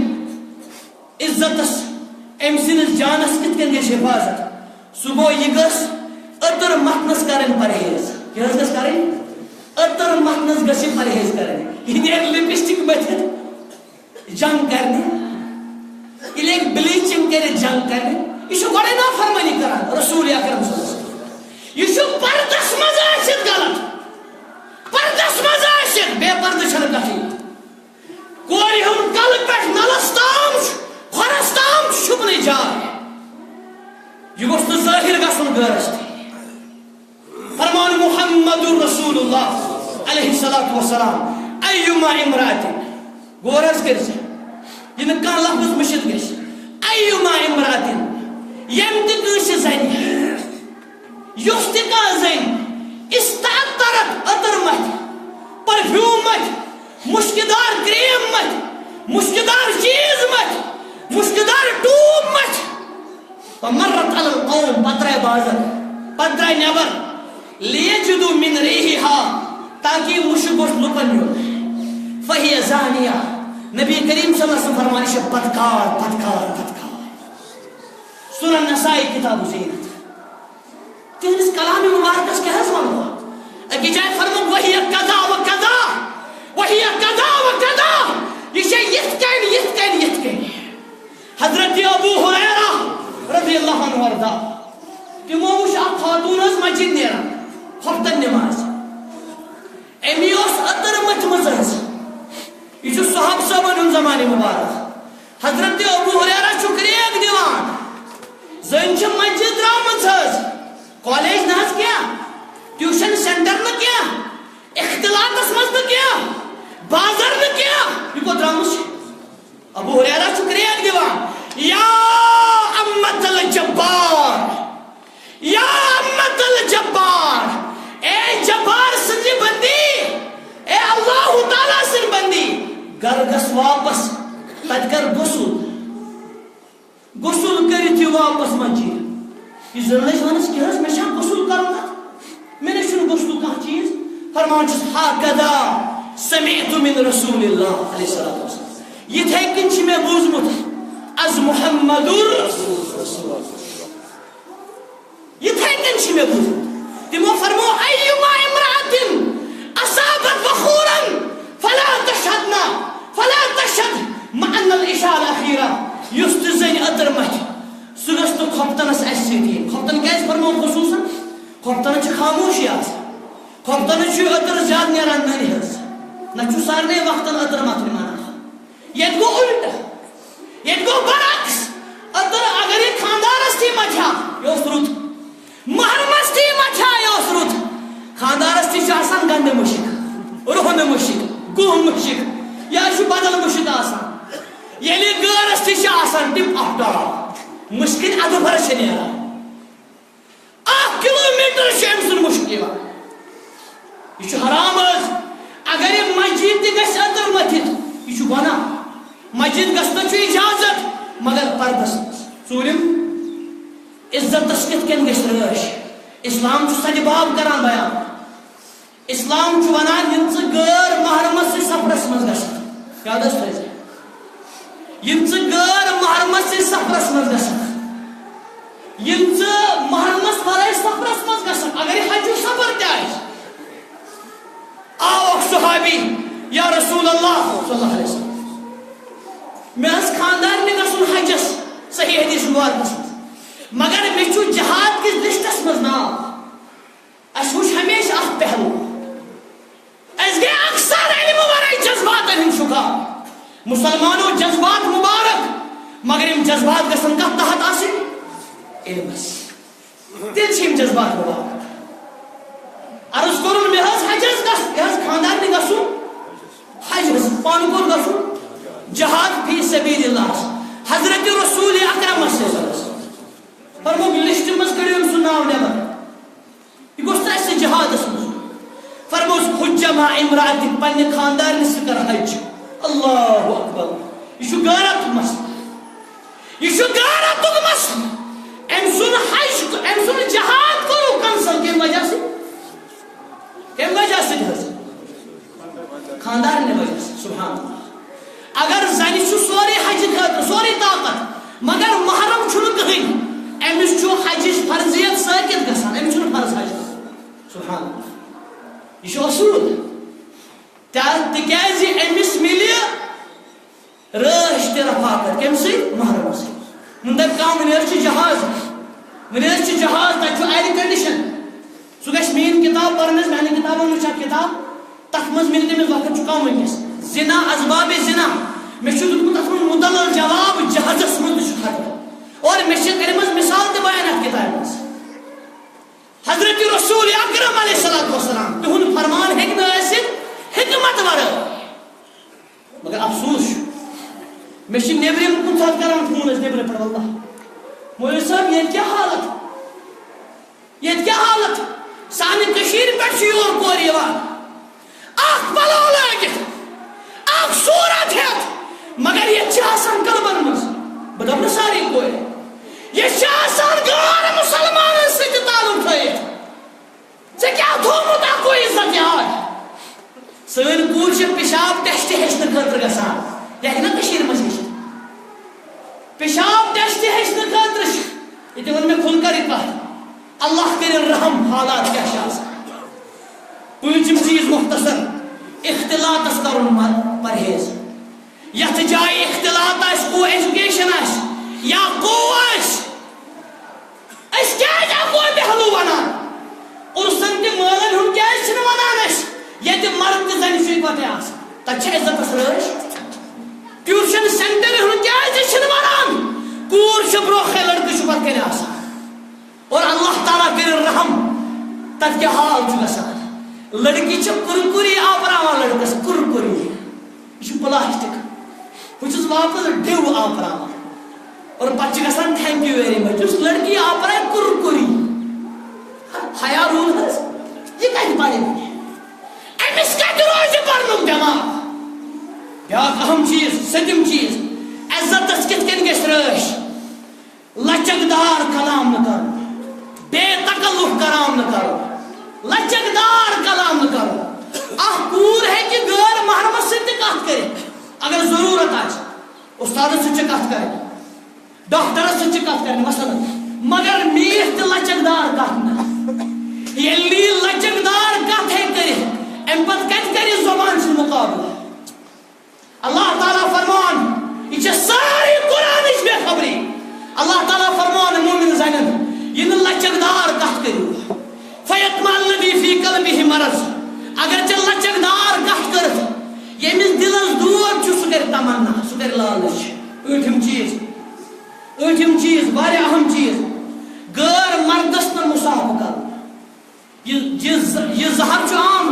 عزتس أمۍ سٕنٛدِس جانس کِتھ کٔنۍ گژھِ حفاظت سُہ گوٚو یہِ گٔژھ أتٕر متھنس کرٕنۍ پرہیز کیٛاہ حظ گژھِ کرٕنۍ أتٕر متھنس گٔژھ یہِ پرہیز کرٕنۍ یہِ نیرِ لپسٹک مٔتھِتھ جنگ کرنہِ یہِ لٮ۪گہِ بلیٖچنگ کٔرِتھ جنگ کرنہِ یہِ چھُ گۄڈے نافرمٲنی کران رسول اکرم صلی اللہ علیہ وسلم یہِ چھُ پردس منٛز ٲسِتھ غلط پردس منٛز ٲسِتھ بے پردٕ چھنہٕ کتھٕے کورِ ہُنٛد کلہٕ پٮ۪ٹھ نلس تام کھۄرس تام شُبنٕچ جاے یہ گوٚژھ نہٕ ظٲہِر گژھُن غٲرس تہِ فرمان محمد رسول اللہ علیہ الصلوۃ والسلام ایما امراتن غور حظ کٔرِزِ یہِ نہٕ کانٛہہ لفظ مٔشِتھ گژھِ ایما امراتن ییٚمہِ تہِ کٲنٛسہِ زنہِ یۄس تہِ کانٛہہ زٔنۍ استعطرت أتٕر متھِ پرفیوم متھِ مُشکِدار کریم متھِ مُشکِدار چیٖز متھِ مُشکِدار ٹوٗب متھِ فمرت علی القوم پتہٕ درٛاے بازر پتہٕ درٛاے نٮ۪بر لیجدوا من ریحها تاکہ یہ مشک گوٚژھ لُکن یُن فہی زانیہ نبی کریم صلی اللہ علیہ وسلم فرمان یہ بدکار سنن نسائی کتاب زینت تہنٛدِس کلام مبارکس کیٛاہ حظ ونو أکِس جایہِ فرموو وہی کذا و کذا وہی کذا و کذا یہ چھِ یِتھ کٔنۍ حضرت ابو ہریرہ رضی اللہ عنہ وارضا تمو وٕچھ اکھ خاتوٗن حظ مسجد نیران خۄفتن نٮ۪ماز أمی اوس أتٕر مٔتھمٕژ حظ یہ چھُ صحاب صٲبن ہُنٛد زمانہٕ مبارک حضرت ابو ہریرہ چھُ کریک دِوان زٔنۍ چھِ مسجد درٛامٕژ حظ کالیج نہ حظ کینٛہہ ٹیوٗشن سینٹر نہٕ کینٛہہ اختلاطس منٛز نہٕ کینٛہہ بازر نہٕ کینٛہہ یہِ کوٚت درٛامٕژ چھِ ابو ہریرہ چھُ کریک دِوان یا امت الجبار یا امت الجبار اے جبار سنجی بندی اے اللہ تعالیٰ سن بندی گھر گس واپس تت کر غسل واپس مسجد یہ زن لج ونس کہ میں غسل کروں میں غسل کھانا چیز فرمان ہاکذا سمعت من رسول اللہ علیہ الصلوۃ والسلام یتھے کن میں بوزمت از محمد یتھے کن میں بوزمت تمو فرمو ایما امرأۃ اصابت بخورا فلا تشهد مع ان العشاء الاخیرہ یست زن اتر مت سہ گژھِ نہٕ کھۄپتنس اسہِ سۭتۍ کھۄپتن کیازِ فرمو خصوصاً کھۄپتن چھِ خاموشی آسان کھۄپتن چھُ اتر زیادٕ نیران ننہِ ہٕنٛز نہ چھُ سارنٕے وقتن اتر متھٕنۍ منع ییٚتہِ گوٚو الٹہٕ ییٚتہِ گوٚو برعکس اتر اگر یہِ خاندارس تھی متھیا یہِ اوس رُت محرمس تھی متھیا یہِ اوس رُت خاندارس تھی چھِ آسان گنڈٕ مُشک رُہنہٕ مُشک گُہہ مُشک یا چھُ بدل مُشک آسان ییٚلہِ گٲرس تھی چھِ آسان ٹِپ اف ٹاپ مُشکِن اَدٕ بھر چھِ نیران 1 کِلوٗمیٖٹر چھُ أمۍ سُنٛد مُشک یِوان یہ چھُ حرام حظ اگر یہ مسجد تہِ گژھِ اتر متھِتھ یہ چھُ گۄناہ مسجد گژھنس چھُ اجازت مگر پردس منٛز ژوٗرِم عزتس کِتھ کٔنۍ گژھِ رٲچھ اسلام چھُ سدِ باب کران بیان اسلام چھُ ونان یِم ژٕ غٲر محرمس سۭتۍ سفرس منٛز گژھکھ یادس تھٲیزِ یِم ژٕ غٲر محرمس سۭتۍ سفرس منٛز گژھکھ یِم ژٕ محرمس ورٲے سفرس منٛز گژھکھ اگر یہِ حجُک سفر تہِ آسہِ آو صحابی یا رسول اللہ صلی اللہ علیہ وسلم میں خاندان گھن حجس صحیح حدیث مبارکس مگر مے جہاد کس لسٹس مز ناو اس وچ ہمیشہ اخ پہلو اس گئے اکثر علم ورائے جذبات ہند شکار مسلمانوں جذبات مبارک مگر یم جذبات گھن کت تحت آسن علمس تیل چھ جذبات مبارک عرض کرن میں حجس گھس یہ خاندان گھن حجس پان کور گھن جہاد فی سبیل اللہ حضرت رسول اکرم صلی اللہ علیہ وسلم فرمو لسٹ مز کڑیو سہ ناو نبر یہ گوس تہ جہادس مز فرمو حج مع امرأت پنہ خاندان سہ کر حج اللہ اکبر یہ غیرت مسئلہ یہ غیرت مسئلہ ام سن حج ام سن جہاد کرو کنسل کم وجہ سے کم وجہ سے خاندان نے وجہ سے سبحان اللہ اگر زنی سوری حج خاطر سوری طاقت مگر محرم چھن کہیں امس حجش فرضیت ثابت گژھان امس چھن فرض حج سبحان اللہ یہ اصول تکیازِ امس ملی رٲچھ تہِ رفاقت کم سی محرم سی مندب کام ونیر جہاز جہاز تک ایئر کنڈیشن سہ گژھِ میٲنۍ کتاب پرنس میانہِ کتابن منٛز چھِ کتاب تتھ منٛز ملہِ تٔمِس وقت کم ونکس زنا اسباب زنا میں دیتمت تک مدلل جواب جہازس مز خطرہ اور میں کرمز مثال تہ بیان ات کتاب مز حضرت رسول اکرم علیہ الصلوۃ والسلام تہند فرمان ہیکہ نہ ٲسِتھ حکمت ورٲے مگر افسوس میں نیبرم کن سات کران فون نیبر پہ واللہ مولوی صاحب یہ کیا حالت سانہ کشیر پہ یور کور یوان اخ پلو لٲگِتھ اخ صورت ہیتھ مگر یہ قلبن مز بہت ساری کور یہ غیر مسلمان ست تعلق تھوت ژےٚ تھومت اکو عزت یاد سن کور پیشاب ٹیسٹ ہیچن خاطر گژھان یہ ہیٚکہِ نا کشیر مز ہیٚچھِتھ پیشاب ٹیسٹ ہیچن خاطر یہ ون مے کھل کر کت اللہ کرن رحم حالات کیا پوٗنٛژِم چیز مختصر اختلاطس کرن پرہیز یتھ جائے اختلاط کو ایجوکیشن یا کو اکو پہلو ونان ارسن تہ مالن ہند کیازِ چھنہٕ ونان یہ مرد تہ زنہِ چھُ اکوٹے آسان تتہِ چھِ عزتس رٲچھ ٹیوشن سینٹر ہند کیازِ چھنہٕ ونان کوٗر چھِ برونٛہہ کنے لڑکہٕ چھُ پتہٕ کنے آسان اور اللہ تعالیٰ کٔرِن رحم تتہِ کیٛاہ حال چھُ گژھان لڑکی چھِ کُرکُری آپراوان لڑکس کُرکُری یہ چھُ پلاسٹک بہٕ چھُس واپس ڈِو آپراوان اور پتہٕ چھِ گژھان تھینک یوٗ ویری مچ یُس لڑکی آپرایہِ کُرکُری حیا روٗد حظ یہِ کتہِ پرِ أمِس کتہِ روزِ پرنُک دٮ۪ماغ بیٛاکھ اہم چیٖز سٔتِم چیٖز عزتس کِتھ کٔنۍ گژھِ رٲچھ لچکدار کلام نہ کرو, بے تکلف کلام نہ کرو, لچکدار کلام نہ کرو. کور ہے کہ غیر محرم سے کت کرے اگر ضرورت آئے, استاد سے کت کرے, ڈاکٹر سے کت کرے مثلا, مگر میٹھ تو لچکدار کت نہ. یلی لچکدار کت ہے کرے ام پت کت کرے زبان سے مقابلہ. اللہ تعالیٰ فرمان یہ ساری قرآن بے خبری. اللہ تعالیٰ فرمان مومن زنن یہ لچکدار کت کرو. فیطمع الذی فی قلبہ مرض, اگر چل لچکدار کت کرت یمس دلس دود سہ کر تمنا, سہ کر لالچ. ٲٹھم چیز واریاہ اہم چیز, غیر مردس نہ مصاحبہ کر. یہ زہر عام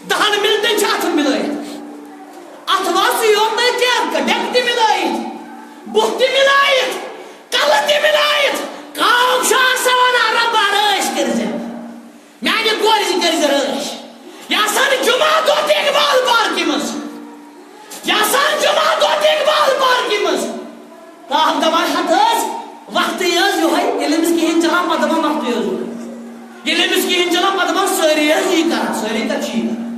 10 منٹن اتھ ملائت, اتھ واس یوت ڈیک تہ ملائت, بُتھ تہ ملائت, کلہ تہ ملائت. کاؤ ونان ربا رٲچھ کٔرزِ, میانہِ کورِ کٔرزِ رٲچھ. یہ سان جمعہ دۄہ تہِ اقبال پارکہِ منٛز, یہ سان جمعہ دۄہ تہِ اقبال پارکہِ منٛز. کانٛہہ دپان ہتھ وقتٕے یِہوٚے, ییٚلہِ أمِس کِہیٖنۍ چلان پتہٕ دپان وقتٕے ییٚلہِ أمِس کِہیٖنۍ چلان پتہٕ دپان سٲری یی کران, سٲری کتہِ چھِ یی کران.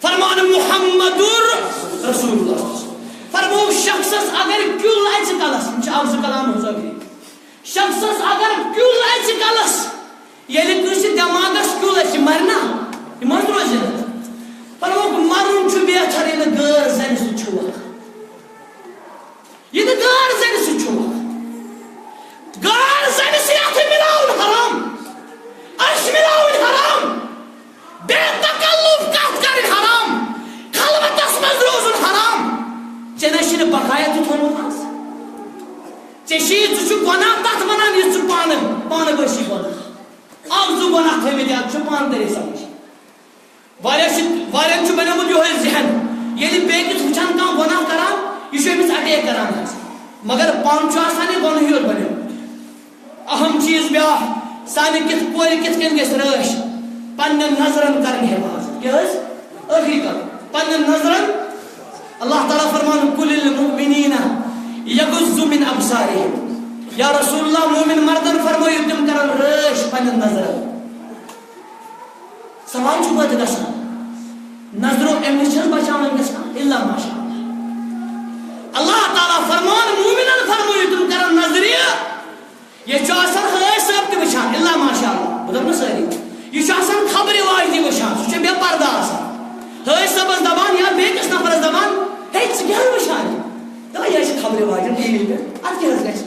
فرمان محمد رسول اللہ فرمو شخصس اگر کیل اچ کلس, زٕ کلام ضروری, شخصس اگر کیل اچ کلس, ییٚلہِ کٲنٛسہِ دٮ۪ماغس کیل اچ مرنا یہِ مہ روزِ. فرمو مرُن چھُ بہتر ییٚلہِ غٲر زنہِ سۭتۍ چھُ وقت, ییٚلہِ غٲر زنہِ سۭتۍ چھُ وقت. غٲر زنہِ سۭتۍ مِلاوُن حرام, أچھ مِلاوٕنۍ حرام, بے تکلف کتھ کرٕنۍ حرام, خلوتس منٛز روزُن حرام. ژےٚ نہ چھُنہٕ بقایا تہِ تھوٚمُت حظ, ژےٚ چھُی ژٕ چھُکھ گۄناہ تتھ ونان یہِ ژٕ پانہٕ بٲسی گۄناہ. اکھ زٕ گۄناہ تھٲومٕتۍ یاد, چھُ پانہٕ طریٖقہٕ سمجھ. واریاہن چھُ بنیومُت یِہوٚے ذہن, ییٚلہِ بیٚکِس وٕچھان کانٛہہ گۄناہ کران یہِ چھُ أمِس اٹیک کران حظ, مگر پانہٕ چھُ آسان یہِ گۄنہٕے یوت بنیومُت. اہم چیز بیاکھ, سانہِ کورِ کِتھ کٔنۍ گژھِ رٲچھ, پننٮ۪ن نظرن کرٕنۍ حفاظت. کیٛاہ حظ ٲخری کتھ, پننٮ۪ن نظرن. اللہ تعالیٰ فرمان قل للمؤمنین یغضوا من ابصارہم, یا رسول اللہ مومن مردن فرمٲیِو تِم کرن رٲچھ پننٮ۪ن نظرن. سوال چھُ پتہٕ گژھان نظرو امہِ نِش چھَس بچاوان گژھان الا ماشاء اللہ. اللہ تعالیٰ فرمان مومنن فرمٲیِو تِم کرن نظرِ. یہ چھُ آسان حٲج صٲب تہِ وٕچھان الا ماشاء اللہ, بہٕ دپہٕ نہٕ سٲری, یہ چھُ آسان خبرِ واجنہِ وٕچھان, سُہ چھُ بے پردٕ آسان. حٲج صٲبس دپان یا بیٚکِس نفرس دپان ہے ژٕ کیٛاہ وٕچھان, دپان یہِ چھِ خبرِ واجٮ۪ن ٹی وی پٮ۪ٹھ, اتھ کیٛاہ حظ گژھِ.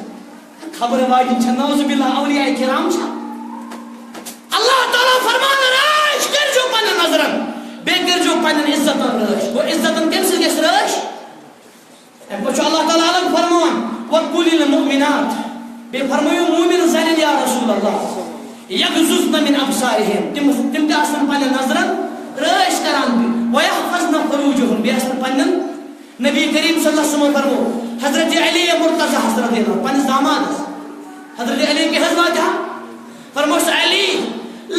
خبرِ واجٮ۪ن چھےٚ نعوذ باللہ اولیاء کرام چھا. اللہ تعالیٰ فرمان رٲچھ کٔرۍزیو پننٮ۪ن نظرن, بیٚیہِ کٔرۍزیو پننٮ۪ن عزتن رٲچھ. گوٚو عزتن کمہِ سۭتۍ گژھِ رٲچھ, امہِ پتہٕ چھُ اللہ تعالیٰ الگ فرمان وقل للمؤمنات, بیٚیہِ فرمٲیِو مومن زنٮ۪ن یا رسول اللہ یغضضن من ابصارہم, تِم تہِ آسن پننٮ۪ن نظرن رٲچھ کران, ویحفظن فروجہن, بیٚیہِ آسن پننٮ۪ن. نبی کریم صلی اللہ علیہ وسلم فرمو حضرت علی مرتضی حضرت اللہ پنس دامادس حضرت علی کے حضرت فرموس علی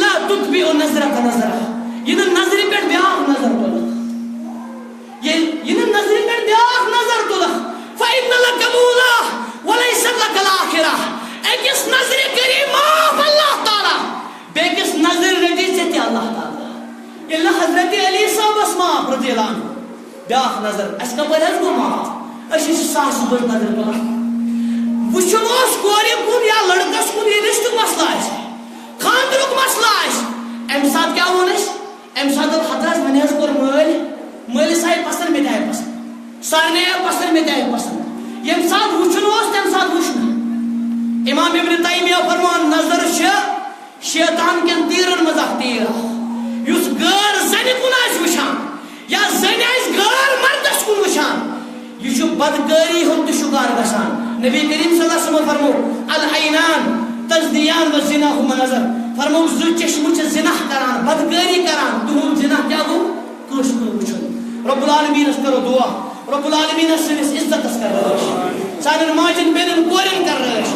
لا تتبع نظرك نظرہ, یہ نظر پہ بیاکھ نظر تلک, یہ نظر پہ بیاکھ نظر تلک. فإن لك الأولى وليس لك الآخرة, أکِس نظرِ کٔری معاف اللہ تعالیٰ, بیٚکِس نظر رٔٹی ژےٚ تہِ اللہ تعالیٰ. ییٚلہِ نہٕ حضرت علی صٲبس معاف رضی اللہ عنہ بیاکھ نظر, اَسہِ کپٲرۍ حظ گوٚو معاف, أسۍ چھِ ساسہٕ بٔڑ نظر تُلان. وٕچھُن اوس کورِ کُن یا لڑکس کُن ییٚلہِ رِشتُک مسلہٕ آسہِ, خاندرُک مسلہٕ آسہِ, اَمہِ ساتہٕ کیٛاہ ووٚن اَسہِ, اَمہِ ساتہٕ دوٚپ ہتہٕ حظ وۄنۍ حظ کوٚر مٲلِس آیہِ پسنٛد مےٚ تہِ آیہِ پسنٛد, سارنٕے آیہِ پسنٛد مےٚ تہِ آیہِ پسنٛد. ییٚمہِ ساتہٕ وٕچھُن اوس تَمہِ ساتہٕ وٕچھ نہٕ. امام ابن تیمیہ فرمان نظر چھِ شیطان کٮ۪ن تیٖرن منٛز اکھ تیٖر اکھ, یُس غٲر زنہِ کُن آسہِ وٕچھان یا زنہِ آسہِ غٲر مردس کُن وٕچھان, یہ چھُ بدکٲری ہُنٛد تہِ شُکار گژھان. نبی کریم صلی اللہ علیہ وسلم فرمو العینان تزدیان وزناہما نظر, فرمو زٕ چشمہٕ چھِ زِناہ کران, بدکٲری کران, تُہُنٛد زِناہ کیٛاہ گوٚو, کٲنٛسہِ کُن وٕچھُن. رب العالمیٖنس کرو دعا, رب العالمیٖنس سٲنِس عزتس کر رٲچھ, سانٮ۪ن ماجٮ۪ن بیٚنٮ۪ن کورٮ۪ن کر رٲچھ,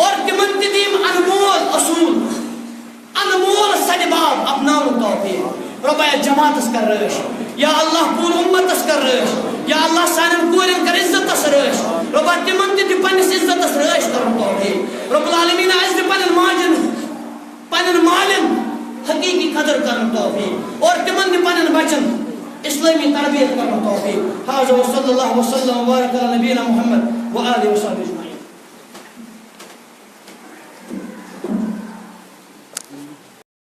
اور تِمن تہِ دِیِم انمول اصوٗل, انمول سدباب اپناونُک توفیٖق. رۄبایا جماعتس کر رٲچھ, یا اللہ پوٗرٕ اُمتس کر رٲچھ, یا اللہ سانٮ۪ن کورٮ۪ن کر عزتس رٲچھ. رۄبا ربا تمن تہ پنس عزتس رٲچھ کرن توفیق رب العالمین اس دِ پنن ماجن پنن مالن حقیقی قدر کرن توفیق اور تمن دِ پنن بچن اسلامی تربیت کرن توفیق. هذا وصلی اللہ وسلم وبارک علی نبینا محمد وآلہ وصحبہ.